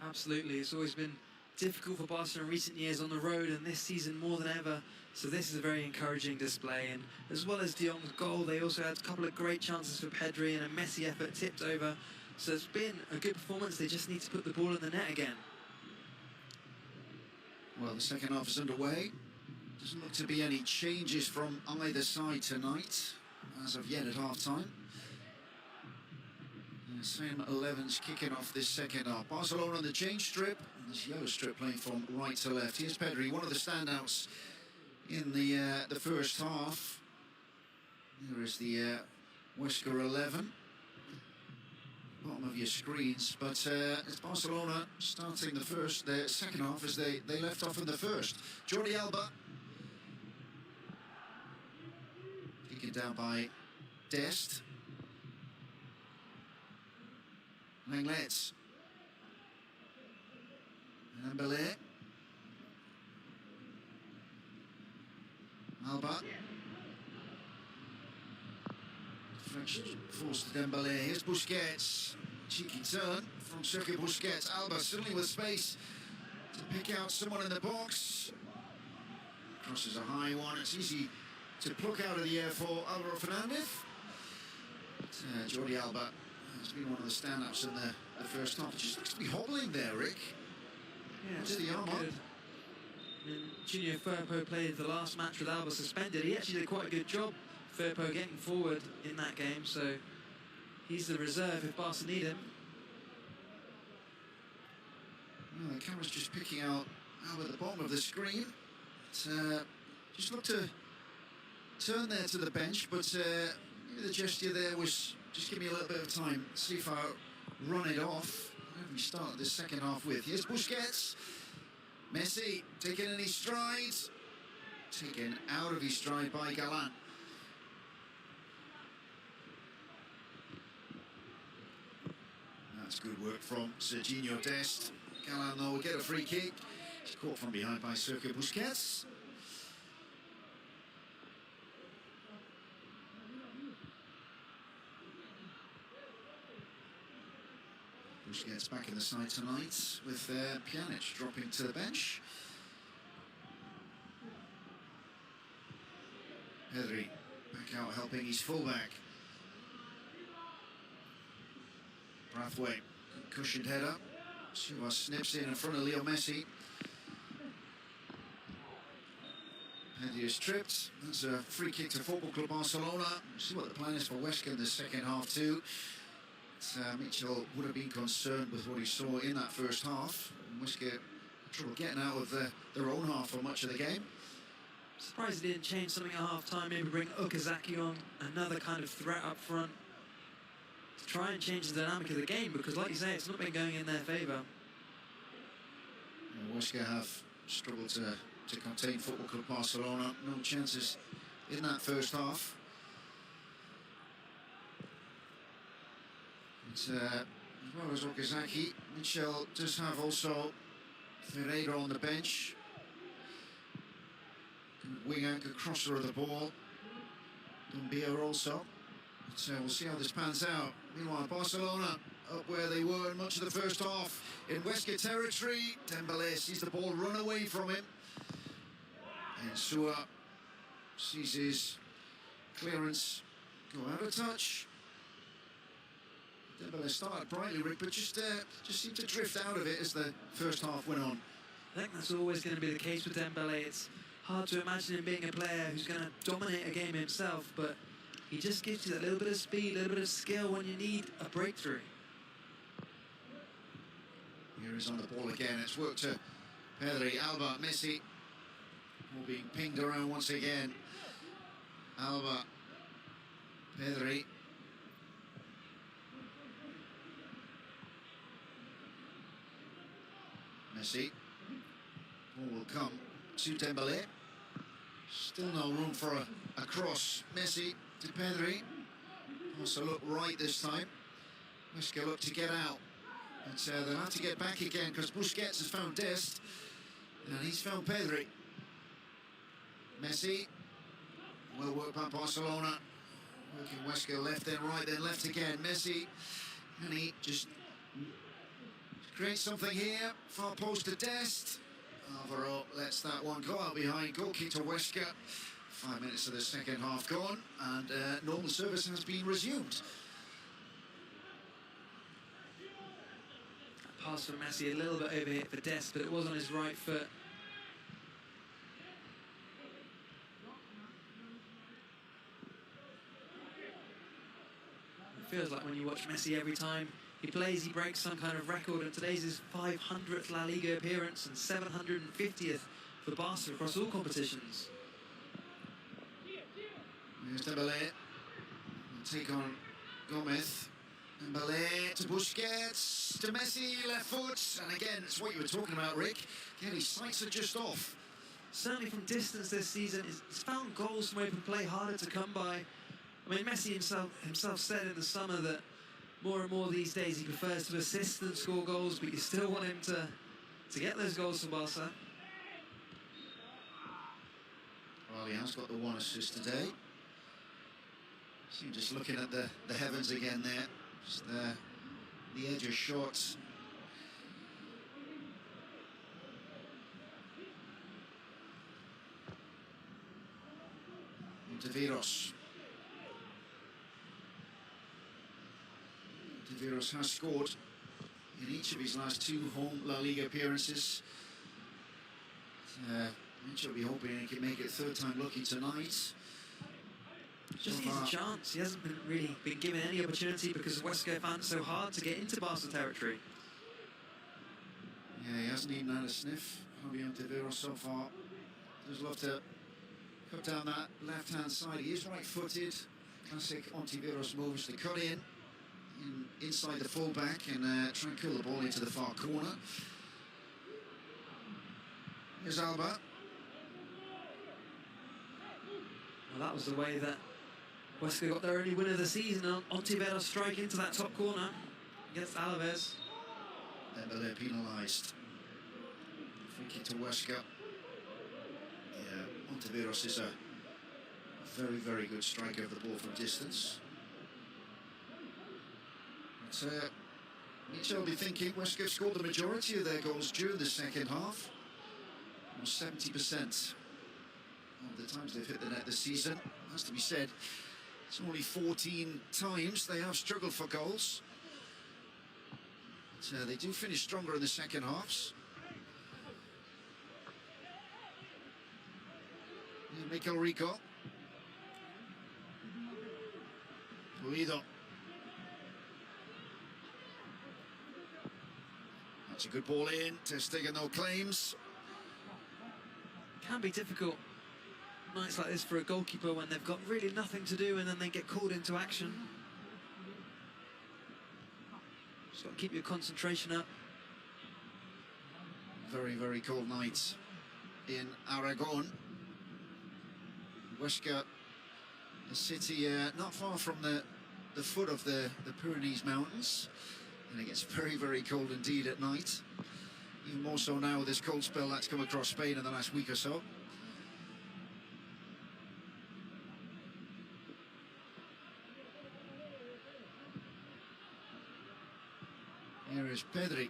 Speaker 2: Absolutely. It's always been difficult for Barcelona in recent years on the road, and this season more than ever. So this is a very encouraging display. And as well as De Jong's goal, they also had a couple of great chances for Pedri and a Messi effort tipped over. So it's been a good performance. They just need to put the ball in the net again.
Speaker 1: Well, the second half is underway. Doesn't look to be any changes from either side tonight, as of yet at half-time. The same 11's kicking off this second half. Barcelona on the change strip, and this yellow strip playing from right to left. Here's Pedri, one of the standouts in the first half. Here is the huesca 11. Bottom of your screens, but it's Barcelona starting the second half as they left off in the first. Jordi Alba. Taken down by Dest. Langlets. And Dembélé. Alba. Deflection forced to Dembélé. Here's Busquets. Cheeky turn from Sergio Busquets. Alba suddenly with space to pick out someone in the box. Crosses a high one. It's easy to pluck out of the air for Álvaro Fernandez. Jordi Alba has been one of the standouts in the first half. It just looks to be hobbling there, Rick.
Speaker 2: Yeah,
Speaker 1: it's the arm up.
Speaker 2: Junior Firpo played the last match with Alba suspended. He actually did quite a good job, Firpo, getting forward in that game, so he's the reserve if Barca need him.
Speaker 1: Well, the camera's just picking out Alba at the bottom of the screen. Just looked to turn there to the bench, but maybe the gesture there was just give me a little bit of time, see if I run it off. Whatever we started this second half with. Here's Busquets. Messi taking in his stride. Taken out of his stride by Galán. That's good work from Serginho Dest. Galán, though, will get a free kick. He's caught from behind by Sergio Busquets. Busquets back in the side tonight with Pjanic dropping to the bench. Pedri back out helping his fullback. Braithwaite, cushioned header. Suarez snips in front of Leo Messi. Pedri is tripped. That's a free kick to Football Club Barcelona. See what the plan is for huesca in the second half too. Mitchell would have been concerned with what he saw in that first half. huesca trouble getting out of their own half for much of the game.
Speaker 2: Surprised he didn't change something at half-time, maybe bring Okazaki on, another kind of threat up front, to try and change the dynamic of the game, because like you say, it's not been going in their favour.
Speaker 1: huesca have struggled to contain Football Club Barcelona. No chances in that first half. As well as Okazaki, Mitchell does have also Ferreira on the bench. Good winger, good crosser of the ball. Dumbia also. But we'll see how this pans out. Meanwhile, Barcelona up where they were in much of the first half in huesca territory. Dembélé sees the ball run away from him. And Suarez sees his clearance go out of touch. Dembélé started brightly, Rick, but just seemed to drift out of it as the first half went on.
Speaker 2: I think that's always going to be the case with Dembélé. It's hard to imagine him being a player who's going to dominate a game himself, but he just gives you that little bit of speed, a little bit of skill when you need a breakthrough.
Speaker 1: Here is on the ball again. It's worked to Pedri, Alba, Messi. All being pinged around once again. Alba, Pedri. Messi. Ball will come to Dembele. Still no room for a cross. Messi to Pedri. Also look right this time. Huesca look to get out. And they'll have to get back again because Busquets has found Dest. And he's found Pedri. Messi. Well worked by Barcelona. Working Huesca left, then right, then left again. Messi. And he just creates something here. Far post to Dest. Alvaro lets that one go out behind. Goal kick to Huesca. 5 minutes of the second half gone. And normal service has been resumed.
Speaker 2: Pass from Messi, a little bit overhit for Dest, but it was on his right foot. It feels like when you watch Messi every time he plays, he breaks some kind of record, and today's his 500th La Liga appearance and 750th for Barca across all competitions.
Speaker 1: Here's Dembele. Take on Gomez. Dembele to Busquets, to Messi, left foot, and again, it's what you were talking about, Rick. Again, his sights are just off.
Speaker 2: Certainly from distance this season, he's found goals from open play harder to come by. I mean, Messi himself said in the summer that more and more these days he prefers to assist than score goals, but you still want him to get those goals for Barca.
Speaker 1: Well, he has got the one assist today. So just looking at the heavens again there. Just the edge of shots. Monteviros. Monteviros has scored in each of his last 2 home La Liga appearances. Mitchell will be hoping he can make it 3rd time lucky tonight.
Speaker 2: Just his chance. He hasn't really been given any opportunity because Huesca found it so hard to get into Barca territory.
Speaker 1: Yeah, he hasn't even had a sniff. Javier Monteviros so far. Does love to cut down that left-hand side. He is right-footed. Classic Monteviros moves to cut inside the full-back and try and kill the ball into the far corner. Here's Alba.
Speaker 2: Well, that was the way that Huesca got their only win of the season. Ontiveros strike into that top corner against Alaves.
Speaker 1: Dembele penalised. Free kick to Huesca. Yeah, Ontiveros is a very, very good striker of the ball from distance. But Mitchell will be thinking Huesca scored the majority of their goals during the second half. Almost 70% of the times they've hit the net this season. Has to be said, it's only 14 times they have struggled for goals. But, they do finish stronger in the second halves. Mikel Rico. Pulido. That's a good ball in. Ter Stegen, no claims.
Speaker 2: Can be difficult nights like this for a goalkeeper when they've got really nothing to do and then they get called into action. Just got to keep your concentration up.
Speaker 1: Very, very cold night in Aragon. Huesca, a city not far from the foot of the Pyrenees Mountains. And it gets very, very cold indeed at night. Even more so now with this cold spell that's come across Spain in the last week or so. Here is Pedri.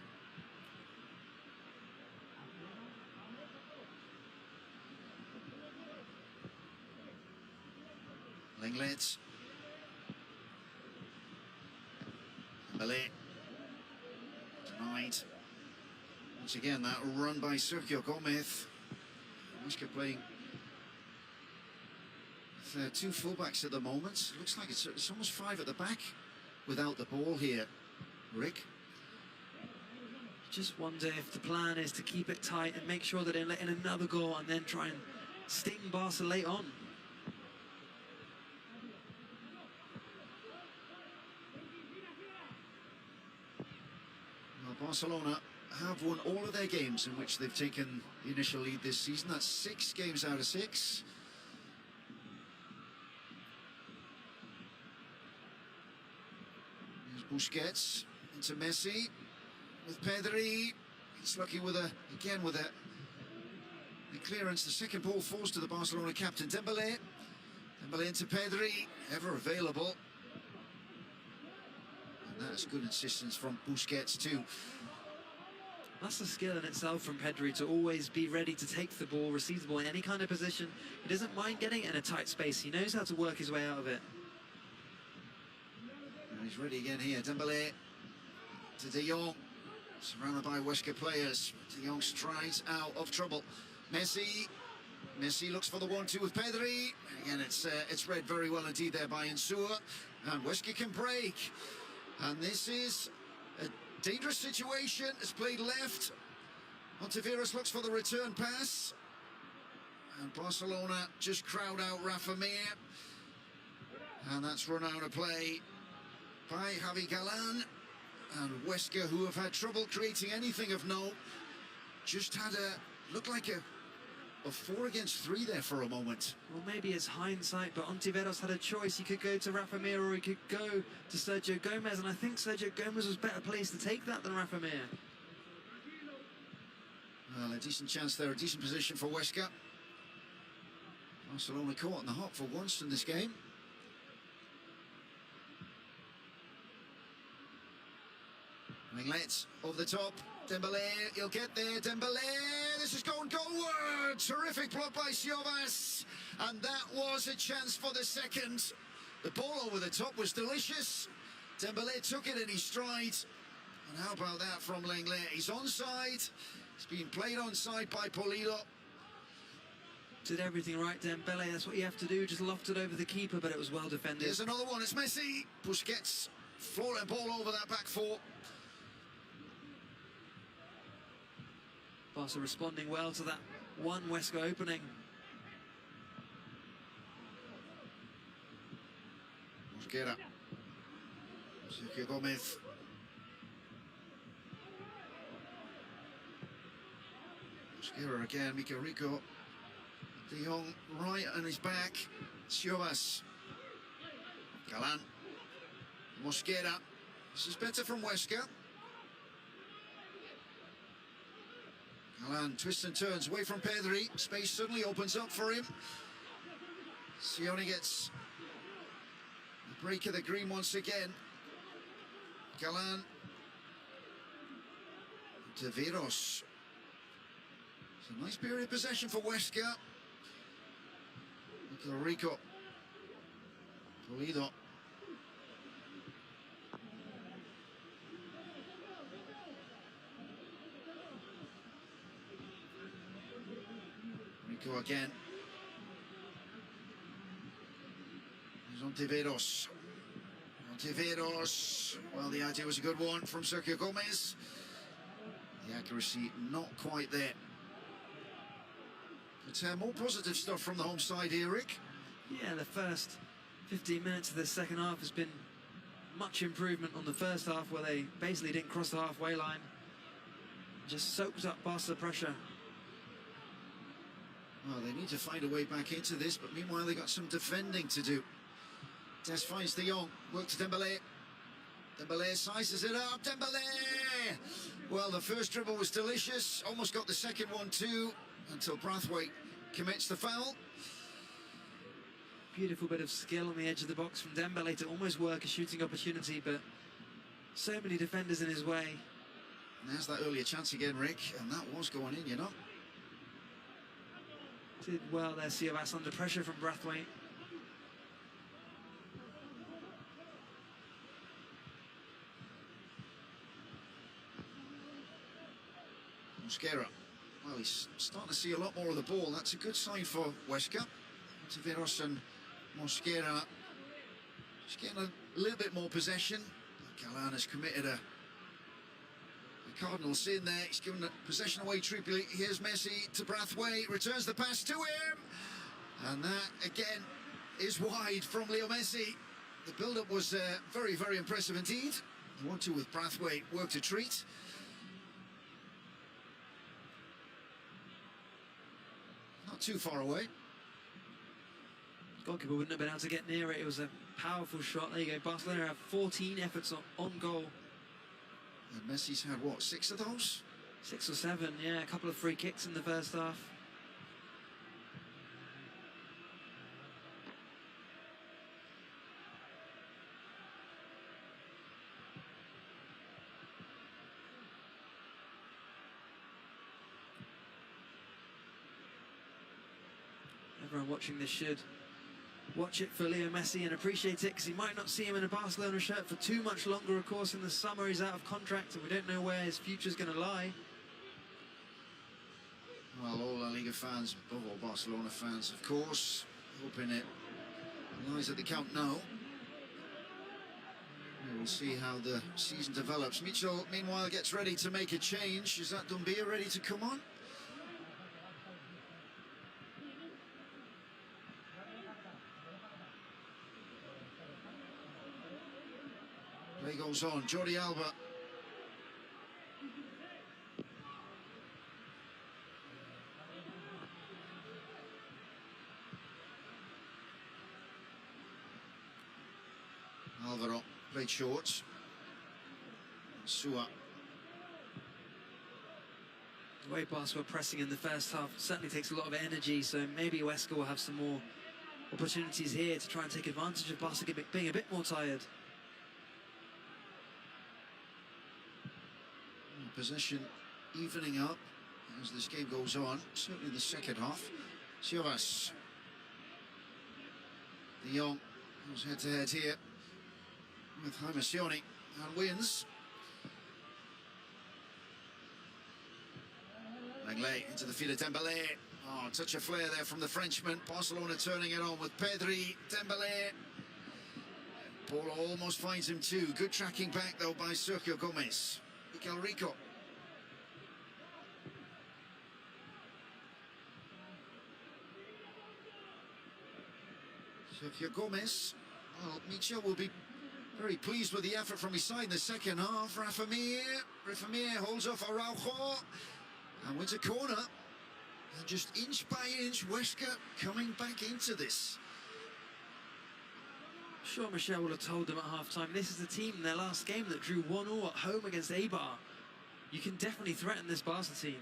Speaker 1: Lenglet. Dembele. Denied. Once again, that run by Sergio Gomez. Huesca playing with 2 fullbacks at the moment. Looks like it's almost 5 at the back without the ball here, Rick.
Speaker 2: Just wonder if the plan is to keep it tight and make sure that they let in another goal and then try and sting Barca late on.
Speaker 1: Well, Barcelona have won all of their games in which they've taken the initial lead this season. That's 6 games out of 6. Here's Busquets into Messi with Pedri. He's lucky with a clearance. The second ball falls to the Barcelona captain Dembélé. Dembélé into Pedri, ever available. And that's good insistence from Busquets too.
Speaker 2: That's a skill in itself from Pedri, to always be ready to take the ball, receive the ball in any kind of position. He doesn't mind getting it in a tight space. He knows how to work his way out of it.
Speaker 1: And he's ready again here. Dembélé to De Jong, surrounded by Huesca players. De Jong strides out of trouble. Messi looks for the 1-2 with Pedri. Again, it's read very well indeed there by Insua. And Huesca can break. And this is a dangerous situation. It's played left. Ontiveros looks for the return pass. And Barcelona just crowd out Rafa Mir. And that's run out of play by Javi Galán. And Huesca, who have had trouble creating anything of note, just had looked like a 4 against 3 there for a moment.
Speaker 2: Well, maybe it's hindsight, but Ontiveros had a choice. He could go to Rafa Mir or he could go to Sergio Gomez, and I think Sergio Gomez was better placed to take that than Rafa Mir.
Speaker 1: Well, a decent chance there, a decent position for Huesca. Barcelona caught in the hot for once in this game. Minglet over the top. Dembélé, he'll get there. Dembélé, this is going goalward. Terrific block by Siovas. And that was a chance for the second. The ball over the top was delicious. Dembélé took it in his stride. And how about that from Lenglet? He's onside. He's being played onside by Pulido.
Speaker 2: Did everything right, Dembélé. That's what you have to do. Just lofted over the keeper, but it was well defended.
Speaker 1: Here's another one. It's Messi. Busquets floating ball over that back 4.
Speaker 2: Barca responding well to that one Huesca opening.
Speaker 1: Mosquera. Sergio Gomez. Mosquera again. Mika Rico. De Jong right on his back. Siovas. Galán. Mosquera. This is better from Huesca. Galán twists and turns away from Pedri. Space suddenly opens up for him. Sione gets the break of the green once again. Galán. Ontiveros. It's a nice period of possession for Huesca. Rico. Pulido. Rico again. There's Ontiveros. Ontiveros. Well, the idea was a good one from Sergio Gomez. The accuracy not quite there. But more positive stuff from the home side here, Rick.
Speaker 2: Yeah, the first 15 minutes of the second half has been much improvement on the first half, where they basically didn't cross the halfway line. Just soaked up Barca pressure.
Speaker 1: Well, they need to find a way back into this, but meanwhile they got some defending to do. Des finds De Jong, work to Dembélé. Dembélé sizes it up, Dembélé! Well, the first dribble was delicious, almost got the second one too, until Braithwaite commits the foul.
Speaker 2: Beautiful bit of skill on the edge of the box from Dembélé to almost work a shooting opportunity, but so many defenders in his way.
Speaker 1: And there's that earlier chance again, Rick, and that was going in, you know.
Speaker 2: Did well there, Siovas, under pressure from Braithwaite.
Speaker 1: Mosquera. Well, he's starting to see a lot more of the ball. That's a good sign for Huesca. Ontiveros and Mosquera just getting a little bit more possession. Galán has committed a Cardinals in there. He's given the possession away triply. Here's Messi to Braithwaite. Returns the pass to him. And that, again, is wide from Leo Messi. The build-up was very, very impressive indeed. The 1-2 with Braithwaite worked a treat. Not too far away.
Speaker 2: Goalkeeper wouldn't have been able to get near it. It was a powerful shot. There you go. Barcelona have 14 efforts on goal.
Speaker 1: And Messi's had, what, 6 of those?
Speaker 2: 6 or 7, yeah. A couple of free kicks in the first half. Everyone watching this should watch it for Leo Messi and appreciate it, because he might not see him in a Barcelona shirt for too much longer. Of course, in the summer he's out of contract and we don't know where his future's going to lie.
Speaker 1: Well, all La Liga fans, above all Barcelona fans, of course, hoping it lies at the Camp Nou. We'll see how the season develops. Mitchell, meanwhile, gets ready to make a change. Is that Doumbia ready to come on? Play goes on. Jordi Alba. Alvaro played short. Sua.
Speaker 2: The way Barca were pressing in the first half certainly takes a lot of energy, so maybe Huesca will have some more opportunities here to try and take advantage of Barca being a bit more tired.
Speaker 1: Possession evening up as this game goes on, certainly in the second half. Siovas. De Jong goes head-to-head here with Jaime Sioni and wins. Langley into the field of Dembélé. Oh, touch of flair there from the Frenchman. Barcelona turning it on with Pedri. Dembélé. Ball almost finds him too. Good tracking back though by Sergio Gomez. Mikel Rico. Sergio Gomez. Well, Michel will be very pleased with the effort from his side in the second half. Rafa Mir holds off Araujo and wins a corner. And just inch by inch, Huesca coming back into this.
Speaker 2: Sure, Michel would have told them at half-time, this is the team in their last game that drew 1-1 at home against Eibar. You can definitely threaten this Barca team.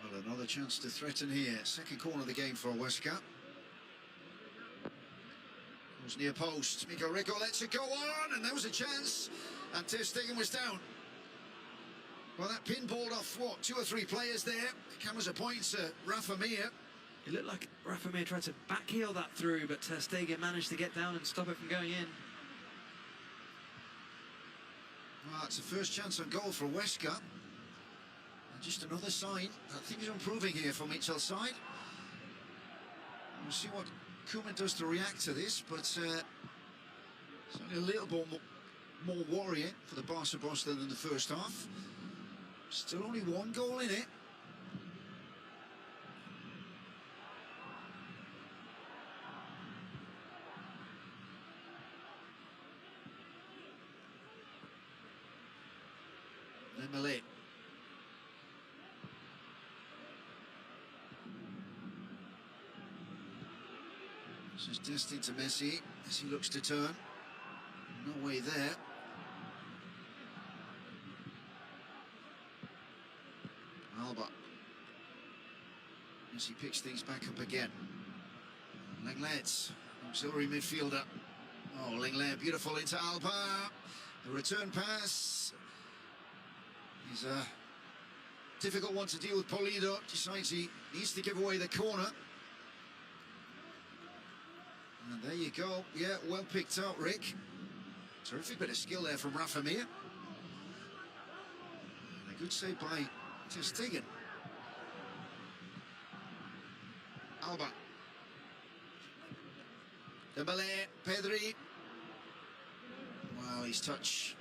Speaker 1: Well, another chance to threaten here. Second corner of the game for Huesca. Goes near post. Mikel Rico lets it go on, and there was a chance. And Ter Stegen was down. Well, that pinballed off, what, 2 or 3 players there. The cameras are pointing to Rafa Mir.
Speaker 2: It looked like Rafa Mir tried to backheel that through, but Ter Stegen managed to get down and stop it from going in.
Speaker 1: Well, it's the first chance on goal for Huesca. And just another sign that things are improving here from Michel's side. We'll see what Koeman does to react to this, but certainly a little bit more worrying for the Barca boss than in the first half. Still only 1 goal in it. Dembélé. This is destined to Messi as he looks to turn. No way there. Alba. As he picks things back up again. Lenglet, auxiliary midfielder. Oh, Lenglet, beautiful into Alba. The return pass is a difficult one to deal with. Polido decides he needs to give away the corner. And there you go. Yeah, well picked out, Rick. Terrific bit of skill there from Rafa Mir. And a good save by Ter Stegen. Alba. Dembélé, Pedri. Well, his touch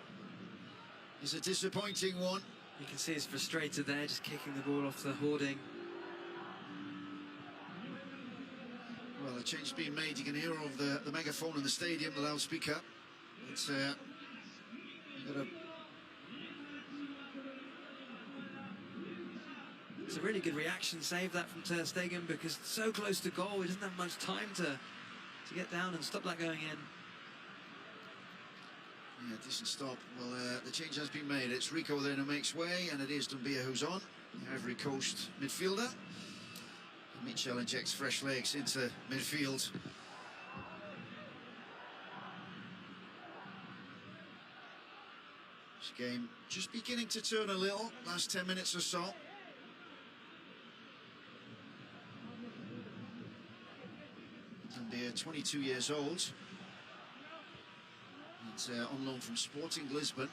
Speaker 1: is a disappointing one.
Speaker 2: You can see he's frustrated there, just kicking the ball off the hoarding.
Speaker 1: Well, a change being made. You can hear over the megaphone in the stadium, the loudspeaker. It's
Speaker 2: It's a really good reaction save that from Ter Stegen, because it's so close to goal, he doesn't have much time to get down and stop that going in.
Speaker 1: Yeah, decent stop. Well, the change has been made. It's Rico then who makes way, and it is Dumbia who's on, the Ivory Coast midfielder. Mitchell injects fresh legs into midfield. This game just beginning to turn a little, last 10 minutes or so. Dumbia, 22 years old. He's on loan from Sporting Lisbon.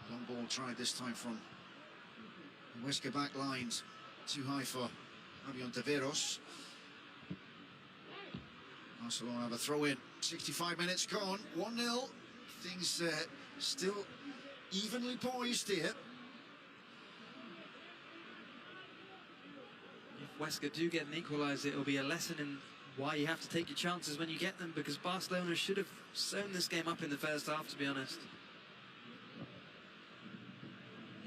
Speaker 1: Long ball tried this time from the Huesca back lines. Too high for Avion Taveros. Barcelona have a throw in. 65 minutes gone. 1-0. Things still evenly poised here.
Speaker 2: If Huesca do get an equaliser, it'll be a lesson in why you have to take your chances when you get them, because Barcelona should have sewn this game up in the first half, to be honest.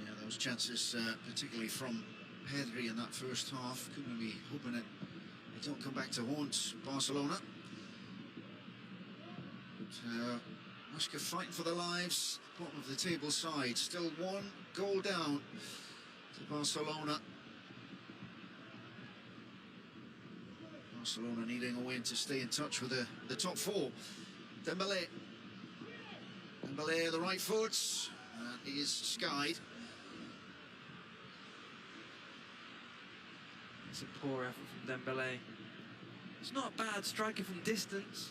Speaker 1: Yeah, those chances, particularly from Pedri in that first half, couldn't be hoping it they don't come back to haunt Barcelona. But Huesca fighting for their lives, bottom of the table side, still 1 goal down to Barcelona. Barcelona needing a win to stay in touch with the top 4. Dembélé, the right foot, he is skied.
Speaker 2: It's a poor effort from Dembélé. It's not a bad striker from distance.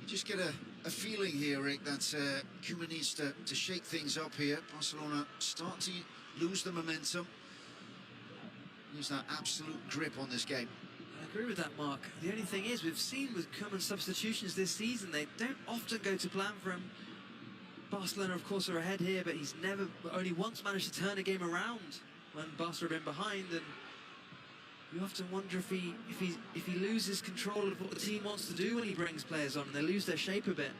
Speaker 1: You just get a feeling here, Rick, that Koeman needs to shake things up here. Barcelona start to lose the momentum, lose that absolute grip on this game.
Speaker 2: I agree with that, Mark. The only thing is, we've seen with Koeman's substitutions this season, they don't often go to plan for him. Barcelona, of course, are ahead here, but he's only once managed to turn a game around when Barca have been behind, and you often wonder if he loses control of what the team wants to do when he brings players on, and they lose their shape a bit.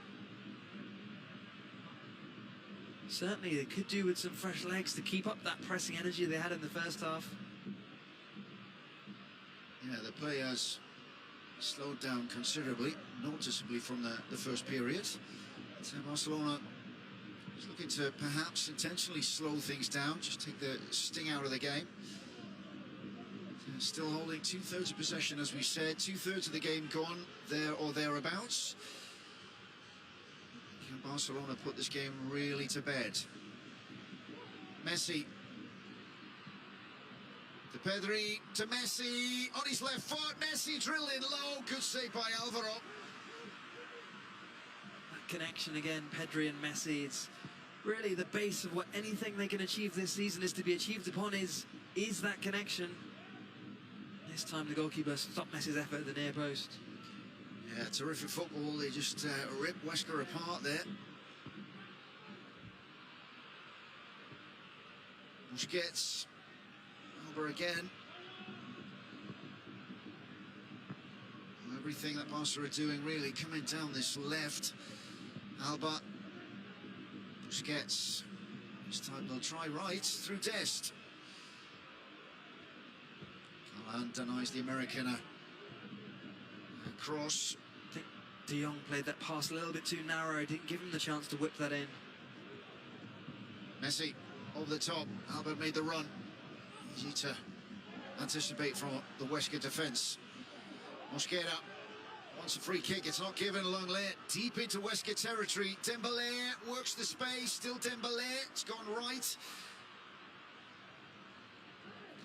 Speaker 2: Certainly, they could do with some fresh legs to keep up that pressing energy they had in the first half.
Speaker 1: Yeah, the play has slowed down considerably, noticeably from the first period. So Barcelona is looking to perhaps intentionally slow things down, just take the sting out of the game. Still holding 2/3 of possession, as we said, 2/3 of the game gone, there or thereabouts. Can Barcelona put this game really to bed? Messi. To Pedri, to Messi, on his left foot, Messi drilled in low, good save by Alvaro.
Speaker 2: That connection again, Pedri and Messi, it's really the base of what anything they can achieve this season is to be achieved upon is that connection. This time the goalkeeper stopped Messi's effort at the near post.
Speaker 1: Yeah, terrific football, they just ripped Huesca apart there. Busquets. Alba again. Everything that Barca are doing really coming down this left. Alba. Busquets. This time they'll try right through Dest. Callahan denies the American a cross.
Speaker 2: I think De Jong played that pass a little bit too narrow, didn't give him the chance to whip that in.
Speaker 1: Messi over the top. Alba made the run. Easy to anticipate from the Huesca defence. Mosquera wants a free kick, it's not given. Lenglet deep into Huesca territory. Dembélé works the space, still Dembélé, it's gone right.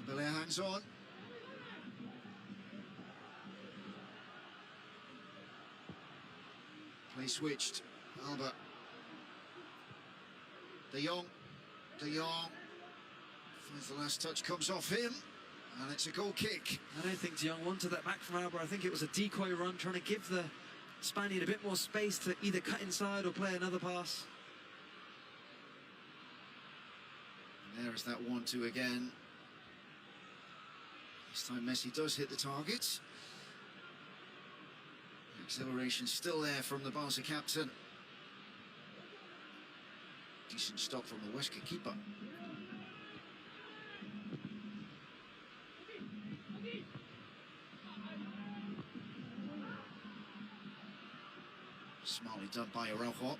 Speaker 1: Dembélé hangs on. switched. Alba. De Jong. Finds the last touch, comes off him, and it's a goal kick.
Speaker 2: I don't think De Jong wanted that back from Alba. I think it was a decoy run, trying to give the Spaniard a bit more space to either cut inside or play another pass.
Speaker 1: And there is that 1-2 again. This time Messi does hit the target. The exhilaration still there from the Barca captain. Decent stop from the Huesca keeper. Smartly done by Araujo.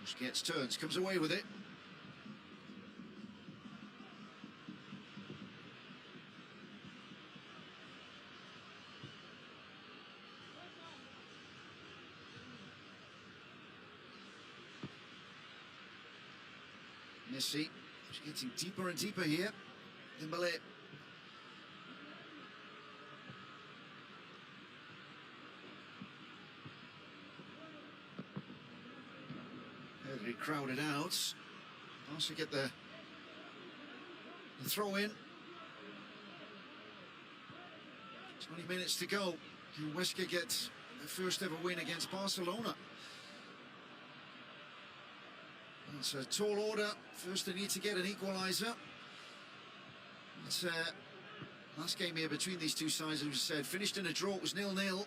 Speaker 1: Busquets turns, comes away with it. Messi is getting deeper and deeper here. Dembélé. Pedri crowded out. Also get the throw in. 20 minutes to go. Can Huesca get their first ever win against Barcelona? It's a tall order. First they need to get an equaliser. It's last game here between these two sides, as we said, finished in a draw. It was 0-0.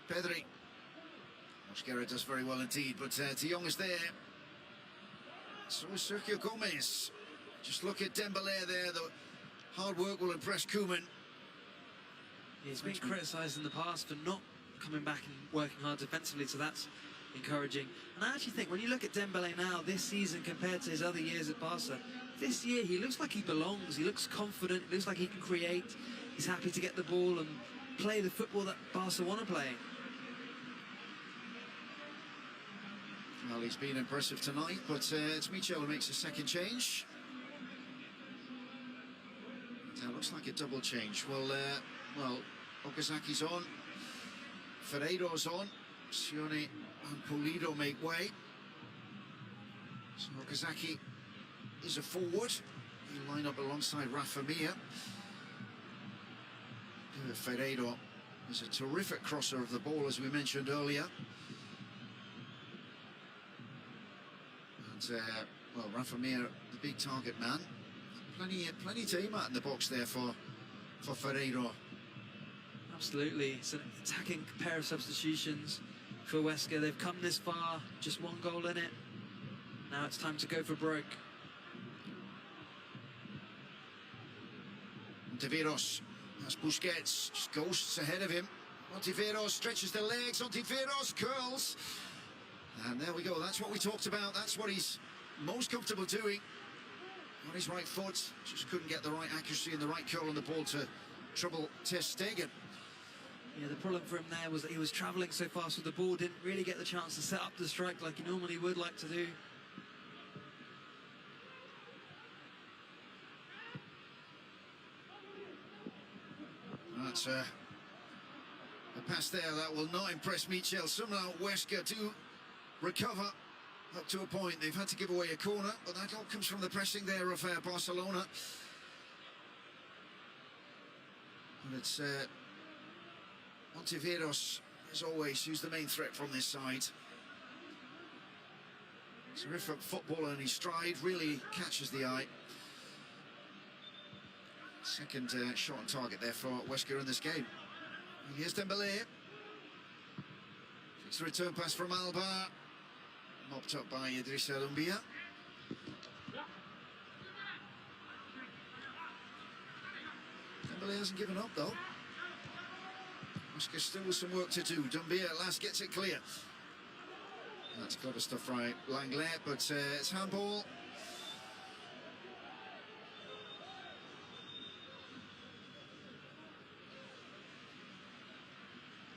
Speaker 1: Pedri. Mosquera does very well indeed, but De Jong is there. So is Sergio Gomez. Just look at Dembélé there. The hard work will impress Koeman.
Speaker 2: He's been criticised in the past for not coming back and working hard defensively, so that's encouraging. And I actually think when you look at Dembélé now, this season compared to his other years at Barca, this year he looks like he belongs, he looks confident, he looks like he can create, he's happy to get the ball and play the football that Barca want to play.
Speaker 1: Well, he's been impressive tonight, but it's Michel who makes a second change. That looks like a double change. Well, Okazaki's on, Ferreiro's on, Sione and Pulido make way. So Okazaki is a forward. He'll line up alongside Rafa Mir. Ferreiro is a terrific crosser of the ball, as we mentioned earlier. And, well, Rafa Mir, the big target man. Plenty to aim at in the box there for Ferreiro.
Speaker 2: Absolutely, it's an attacking pair of substitutions for Huesca. They've come this far, just one goal in it. Now it's time to go for broke.
Speaker 1: Ontiveros, that's Busquets, just ghosts ahead of him. Ontiveros stretches the legs, Ontiveros curls. And there we go, that's what we talked about, that's what he's most comfortable doing. On his right foot, just couldn't get the right accuracy and the right curl on the ball to trouble Ter Stegen.
Speaker 2: Yeah, the problem for him there was that he was travelling so fast with the ball, didn't really get the chance to set up the strike like he normally would like to do.
Speaker 1: That's a pass there that will not impress Michel. Somehow Huesca do recover up to a point. They've had to give away a corner, but that all comes from the pressing there of Barcelona. And it's Ontiveros, as always, who's the main threat from this side. Terrific footballer in his stride, really catches the eye. Second shot on target there for Huesca in this game. And here's Dembélé. It's the return pass from Alba. Mopped up by Idrissa Lumbia. Dembélé hasn't given up though. Huesca still with some work to do. Dumbia at last gets it clear. That's clever stuff right, Langlais, but it's handball.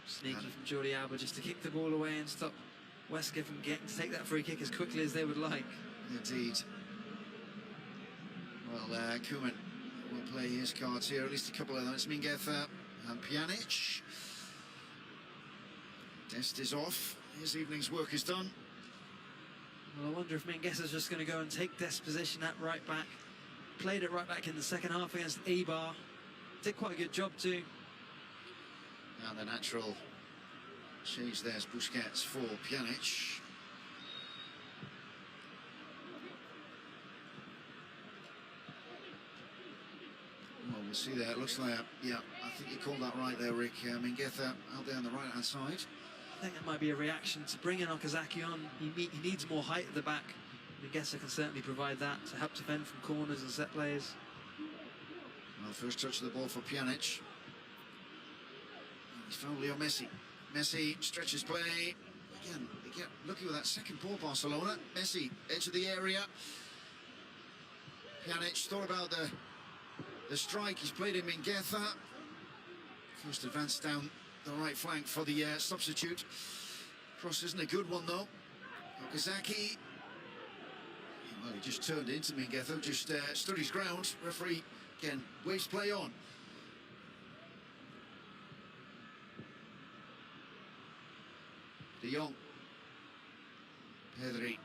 Speaker 2: Sneaky from Jordi Alba just to kick the ball away and stop Huesca from getting to take that free kick as quickly as they would like.
Speaker 1: Indeed. Well, Koeman will play his cards here, at least a couple of them. It's Mingueza and Pjanic. Dest is off. His evening's work is done.
Speaker 2: Well, I wonder if Mingueza's just going to go and take Dest's position at right back. Played it right back in the second half against Eibar. Did quite a good job too.
Speaker 1: And the natural change there's Busquets for Pjanic. Well, we'll see there. It looks like, yeah, I think you called that right there, Rick. Mingueza out there on the right-hand side.
Speaker 2: I think it might be a reaction to bringing Okazaki on. He needs more height at the back. Mingueza can certainly provide that to help defend from corners and set plays.
Speaker 1: Well, first touch of the ball for Pjanic. He's found Leo Messi. Messi stretches play. Again, they get lucky with that second ball, Barcelona. Messi, edge of the area. Pjanic thought about the strike. He's played in Mingueza. First advance down the right flank for the substitute. Cross isn't a good one, though. Okazaki. Well, he just turned into Mingueza, just stood his ground. Referee, again, waves play on. De Jong. Pedri.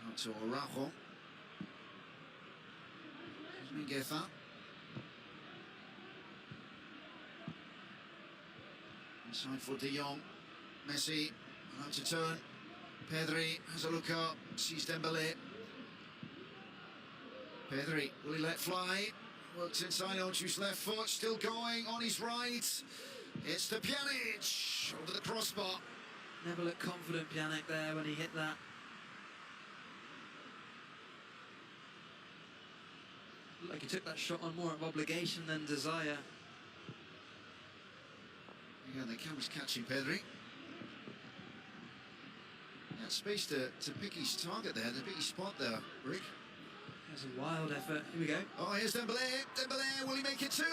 Speaker 1: Out to Araujo. Mingueza. Inside for De Jong. Messi. Out to turn. Pedri has a look up. Sees Dembele. Pedri, will he let fly? Works inside onto his left foot. Still going on his right. It's to Pjanic. Over the crossbar.
Speaker 2: Never looked confident, Pjanic, there when he hit that. Looked like he took that shot on more of obligation than desire.
Speaker 1: Again, the camera's catching Pedri. That space to pick his target there, to pick his spot there, Rick.
Speaker 2: There's a wild effort. Here we go.
Speaker 1: Oh, here's Dembele. Dembele, will he make it two?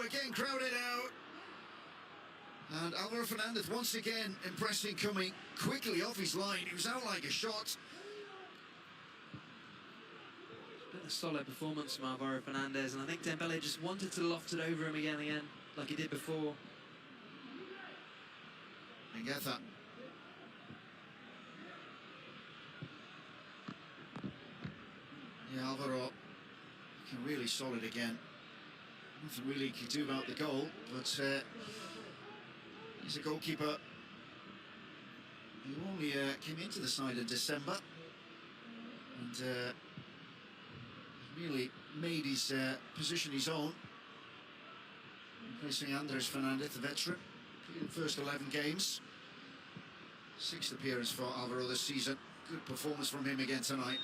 Speaker 1: Again, crowded out. And Alvaro Fernandez once again impressing, coming quickly off his line. He was out like a shot.
Speaker 2: Been a solid performance from Alvaro Fernandez, and I think Dembele just wanted to loft it over him again, like he did before.
Speaker 1: Mingueza. Yeah, Alvaro looking really solid again. Nothing really he can do about the goal, but he's a goalkeeper who only came into the side in December and really made his position his own, replacing Andres Fernandez, the veteran. Played the first 11 games. 6th appearance for Alvaro this season. Good performance from him again tonight.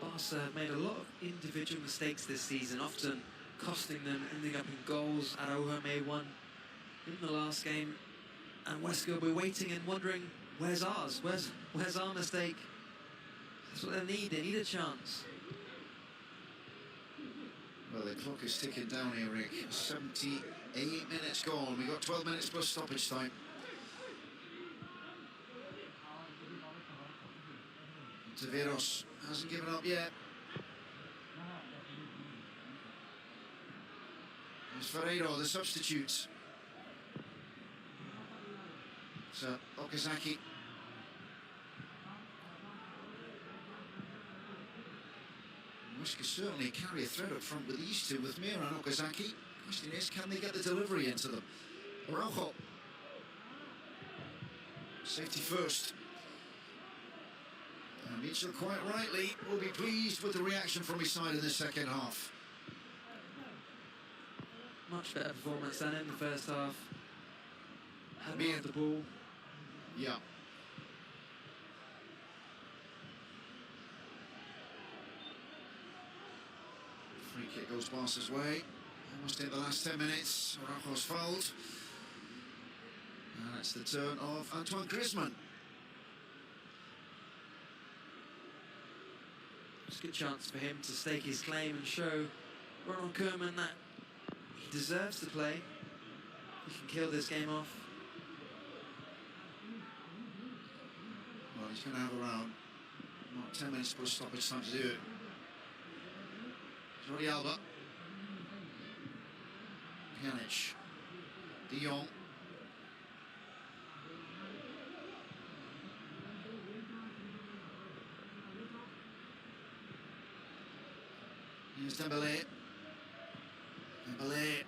Speaker 2: Barca have made a lot of individual mistakes this season, often costing them, ending up in goals. Araujo made one in the last game, and Huesca will be waiting and wondering, where's ours? Where's our mistake? That's what they need. They need a chance.
Speaker 1: Well, the clock is ticking down here, Rick. 78 minutes gone. We've got 12 minutes plus stoppage time. Taveros hasn't given up yet. There's Ferreiro, the substitute. So, Okazaki. Huesca certainly carry a threat up front with these two, with Mir and Okazaki. Question is, can they get the delivery into them? Araujo. Safety first. And Mitchell, quite rightly, will be pleased with the reaction from his side in the second half.
Speaker 2: Much better performance than in the first half. Had
Speaker 1: Mir.
Speaker 2: the ball.
Speaker 1: Yeah. Free kick goes Barca's way. Almost in the last 10 minutes. Araujo's fouled. And that's the turn of Antoine Griezmann.
Speaker 2: It's a good chance for him to stake his claim and show Ronald Koeman that he deserves to play. He can kill this game off.
Speaker 1: Well, he's going to have around 10 minutes plus stoppage time to do it. Jordi Alba. Pjanic. De Jong. Here's Dembélé. Dembélé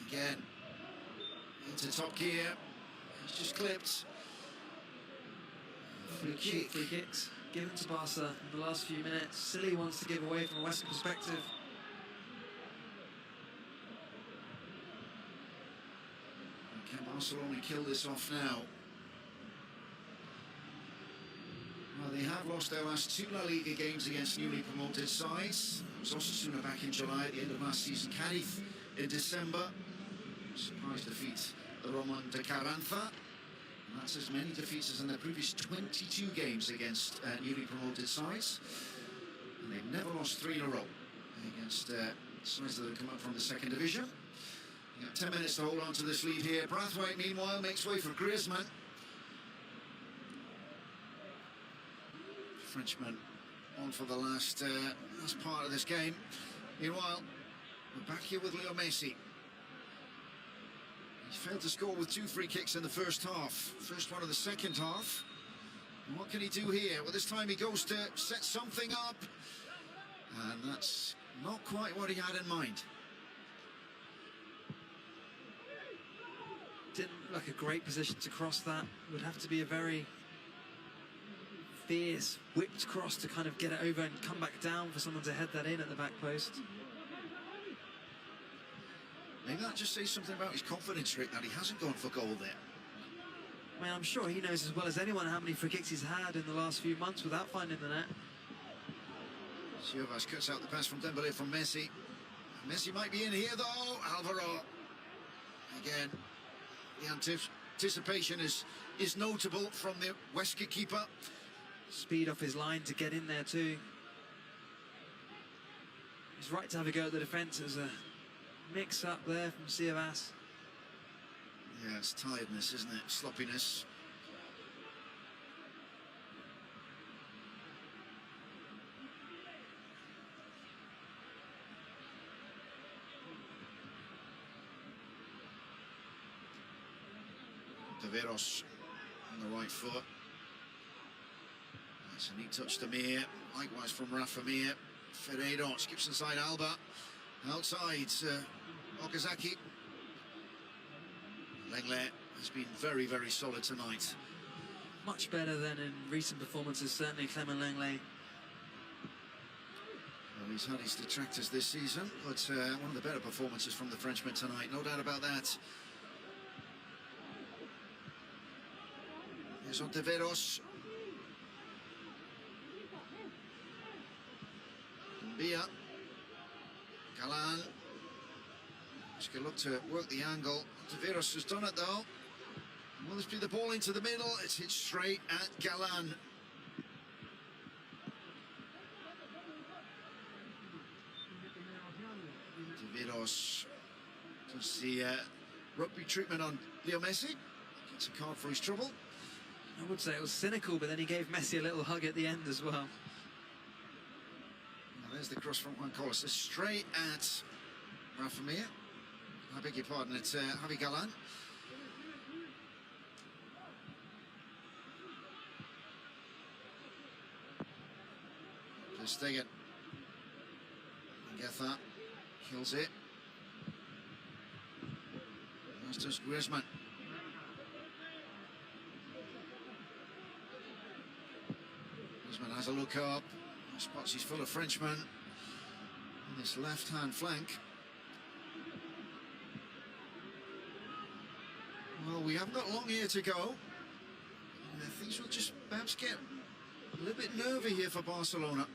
Speaker 1: again into top gear. It's just clipped.
Speaker 2: Free kicks given to Barca in the last few minutes. Silly wants to give away from a Western perspective.
Speaker 1: Can Barcelona kill this off now? Well, they have lost their last 2 La Liga games against newly promoted sides. It was Osasuna back in July at the end of last season. Cadiz in December. Surprise defeat Roman de Carranza. And that's as many defeats as in their previous 22 games against newly promoted sides. And they've never lost 3 in a row against sides that have come up from the second division. You got 10 minutes to hold on to this lead here. Braithwaite, meanwhile, makes way for Griezmann. Frenchman on for the last part of this game. Meanwhile, we're back here with Leo Messi. He's failed to score with 2 free kicks in the first half. First one of the second half. And what can he do here? Well, this time he goes to set something up. And that's not quite what he had in mind.
Speaker 2: Didn't look like a great position to cross that. Would have to be a very fierce, whipped cross to kind of get it over and come back down for someone to head that in at the back post.
Speaker 1: Maybe that just says something about his confidence rate, that he hasn't gone for goal there.
Speaker 2: I mean, I'm sure he knows as well as anyone how many free kicks he's had in the last few months without finding the net.
Speaker 1: Siovas cuts out the pass from Dembélé from Messi. Messi might be in here though. Alvaro. Again, the anticipation is notable from the Huesca keeper.
Speaker 2: Speed off his line to get in there too. He's right to have a go at the defence. There's a mix-up there from Siovas.
Speaker 1: Yeah, it's tiredness, isn't it? Sloppiness. Taveros on the right foot. That's a neat touch to Mir. Likewise from Rafa Mir. Ferreiro skips inside Alba. Outside Okazaki. Lenglet has been very, very solid tonight.
Speaker 2: Much better than in recent performances, certainly Clement Lenglet.
Speaker 1: Well, he's had his detractors this season, but one of the better performances from the Frenchman tonight, no doubt about that. Here's on Taveros. Bia. Galan. Just going to look to work the angle. Taveros has done it though. Will this be the ball into the middle? It's hit straight at Galan. Taveros does the rugby treatment on Leo Messi. Gets a card for his trouble.
Speaker 2: I would say it was cynical, but then he gave Messi a little hug at the end as well.
Speaker 1: Now there's the cross from Juan Carlos. Straight at Rafa Mir. I beg your pardon, it's Javi Galan. Just Stegen. Get that. Kills it. That's just Griezmann. Griezmann has a look up. Spots he's full of Frenchmen on this left-hand flank. Well, we haven't got long here to go. Things will just perhaps get a little bit nervy here for Barcelona.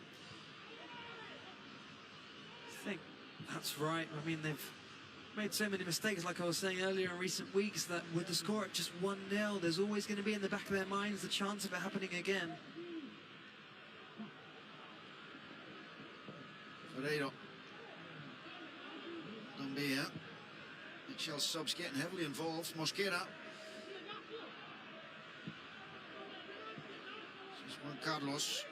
Speaker 2: I think that's right. I mean, they've made so many mistakes, like I was saying earlier in recent weeks, that with the score at just 1-0, there's always going to be in the back of their minds the chance of it happening again.
Speaker 1: Ferreira. Dumbia. Mitchell subs getting heavily involved. Mosquera. This is Juan Carlos.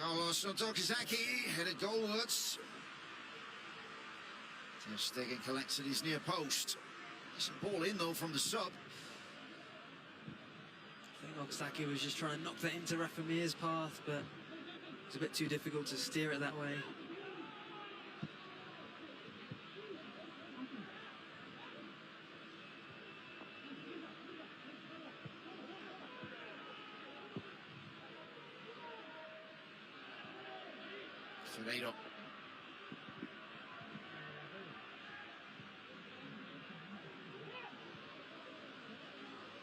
Speaker 1: Carlos Okazaki headed goalwards. Ter Stegen collects at his near post. Decent ball in though from the sub.
Speaker 2: I think Okazaki was just trying to knock that into Rafamir's path, but it's a bit too difficult to steer it that way.
Speaker 1: Ferreira.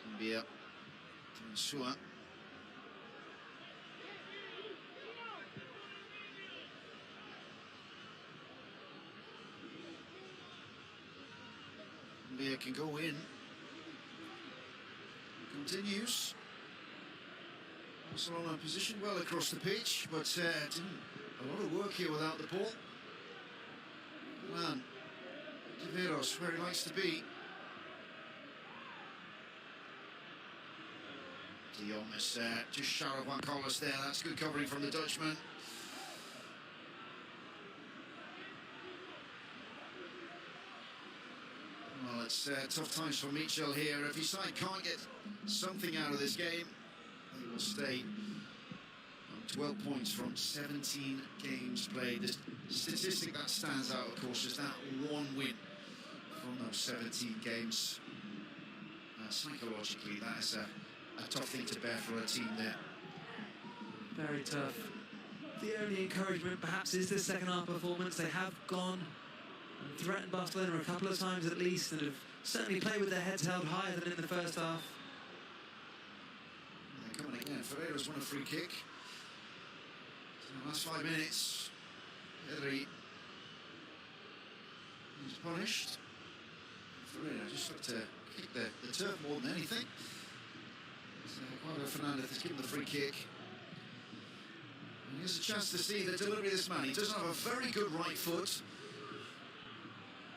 Speaker 1: Dumbia. Sua. Dumbia can go in. Continues. Barcelona positioned well across the pitch, but didn't a lot of work here without the ball. Man, Tiveros, where he likes to be. De Jong is just shy of Juan Carlos there. That's good covering from the Dutchman. Well, it's tough times for Mitchell here. If his side can't get something out of this game, they will stay on 12 points from 17 games played. The statistic that stands out, of course, is that one win from those 17 games. Psychologically, that is a tough thing to bear for a team there.
Speaker 2: Very tough. The only encouragement perhaps is the second half performance. They have gone and threatened Barcelona a couple of times at least, and have certainly played with their heads held higher than in the first half.
Speaker 1: They're coming again. Ferreira's won a free kick. In the last 5 minutes, Pedri is punished. Ferreira just looked to kick the turf more than anything. Guado Fernandez has given the free kick. And here's a chance to see the delivery of this man. He doesn't have a very good right foot.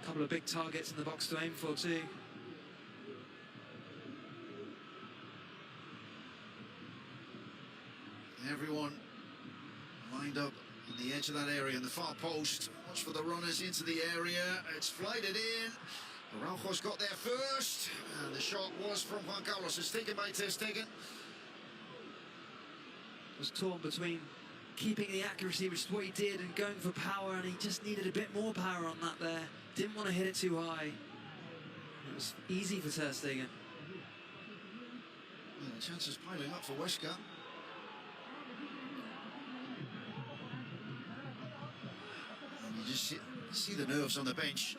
Speaker 2: A couple of big targets in the box to aim for too.
Speaker 1: Everyone lined up on the edge of that area in the far post. Watch for the runners into the area. It's flighted in. Araujo's got there first, and the shot was from Juan Carlos. It's taken by Ter Stegen.
Speaker 2: Was torn between keeping the accuracy, which is what he did, and going for power, and he just needed a bit more power on that there. Didn't want to hit it too high. It was easy for Ter Stegen.
Speaker 1: Well, the chances piling up for Huesca. And you just see the nerves on the bench.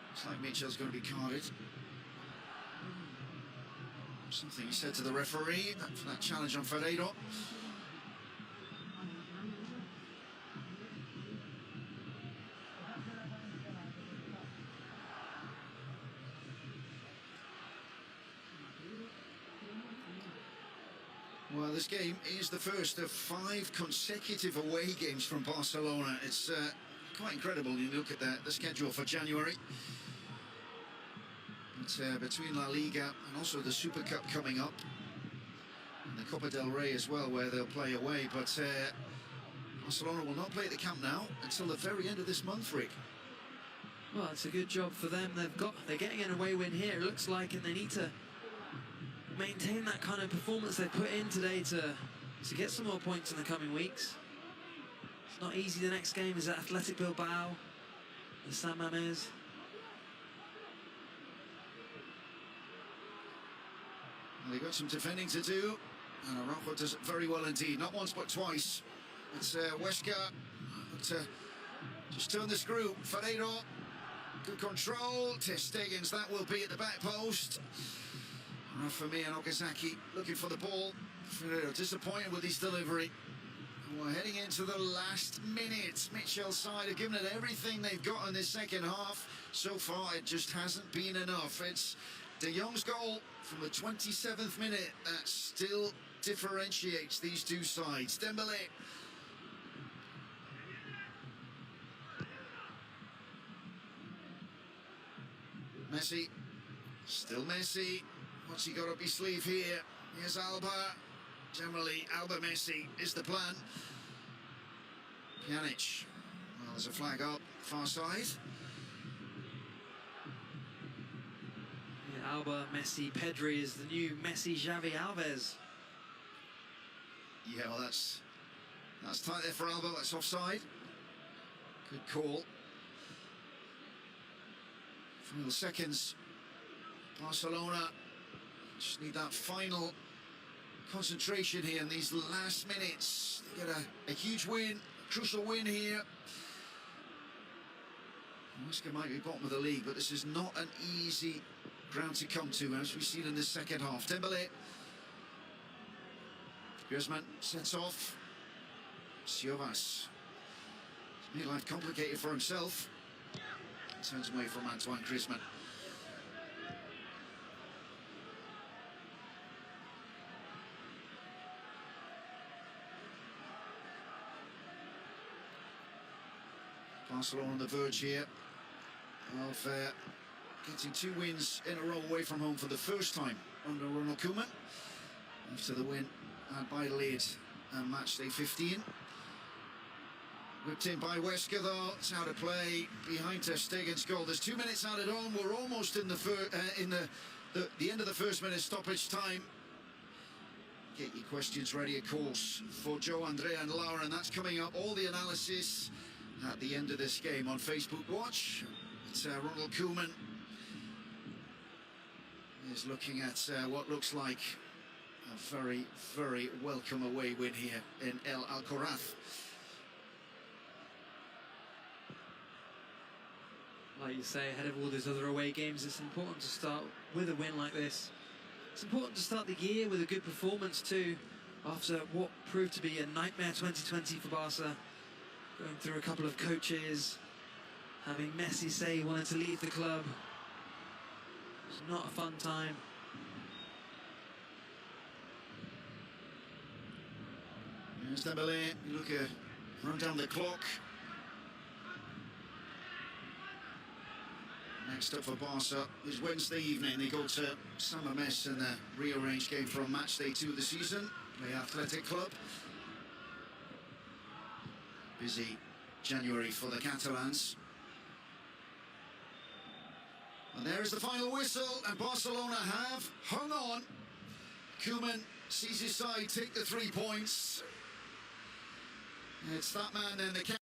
Speaker 1: Looks like Mitchell's going to be carded. Something he said to the referee for that challenge on Ferreira. Well, this game is the first of 5 consecutive away games from Barcelona. It's quite incredible. You look at the schedule for January. But between La Liga and also the Super Cup coming up, and the Copa del Rey as well, where they'll play away. But Barcelona will not play at the Camp Nou until the very end of this month, Rick.
Speaker 2: Well, it's a good job for them. They're getting an away win here, it looks like, and they need to maintain that kind of performance they put in today to get some more points in the coming weeks. It's not easy. The next game is at Athletic Bilbao, the San Mamés.
Speaker 1: Well, they've got some defending to do, and Araujo does it very well indeed. Not once but twice. It's Huesca, but just turn the screw. Ferreira, good control. Ter Stegen's that will be at the back post. Rafamir and Okazaki looking for the ball. Ferreira disappointed with his delivery. And we're heading into the last minute. Mitchell's side have given it everything they've got in this second half. So far, it just hasn't been enough. It's De Jong's goal from the 27th minute that still differentiates these two sides. Dembele Messi, still Messi. What's he got up his sleeve here? Here's Alba. Generally, Alba Messi is the plan. Pjanic. Well, there's a flag up, far side.
Speaker 2: Yeah, Alba, Messi, Pedri is the new Messi, Xavi, Alves.
Speaker 1: Yeah, well, that's tight there for Alba. That's offside. Good call. Final seconds. Barcelona just need that final concentration here in these last minutes. They get a huge win, a crucial win here. Huesca might be bottom of the league, but this is not an easy ground to come to, as we've seen in the second half. Dembele. Griezmann sets off. Siovas. He's made life complicated for himself. Turns away from Antoine Griezmann. Barcelona on the verge here of getting 2 wins in a row away from home for the first time under Ronald Koeman, after the win at Bayern and match day 15. Whipped in by Huesca though. It's out of play behind Ter Stegen's goal. There's 2 minutes added on. We're almost in the end of the first minute stoppage time. Get your questions ready, of course, for Joe, Andrea and Laura, and that's coming up. All the analysis at the end of this game on Facebook Watch. It's Ronald Koeman is looking at what looks like a very, very welcome away win here in El Alcoraz.
Speaker 2: Like you say, ahead of all those other away games, it's important to start with a win like this. It's important to start the year with a good performance too, after what proved to be a nightmare 2020 for Barca. Going through a couple of coaches, having Messi say he wanted to leave the club. It's not a fun time.
Speaker 1: Here's Dembele. You look at run down the clock. Next up for Barca is Wednesday evening. They go to San Mamés in the rearranged game from match day 2 of the season. The Athletic Club. Busy January for the Catalans. And there is the final whistle, and Barcelona have hung on. Koeman sees his side take the 3 points. It's that man then, the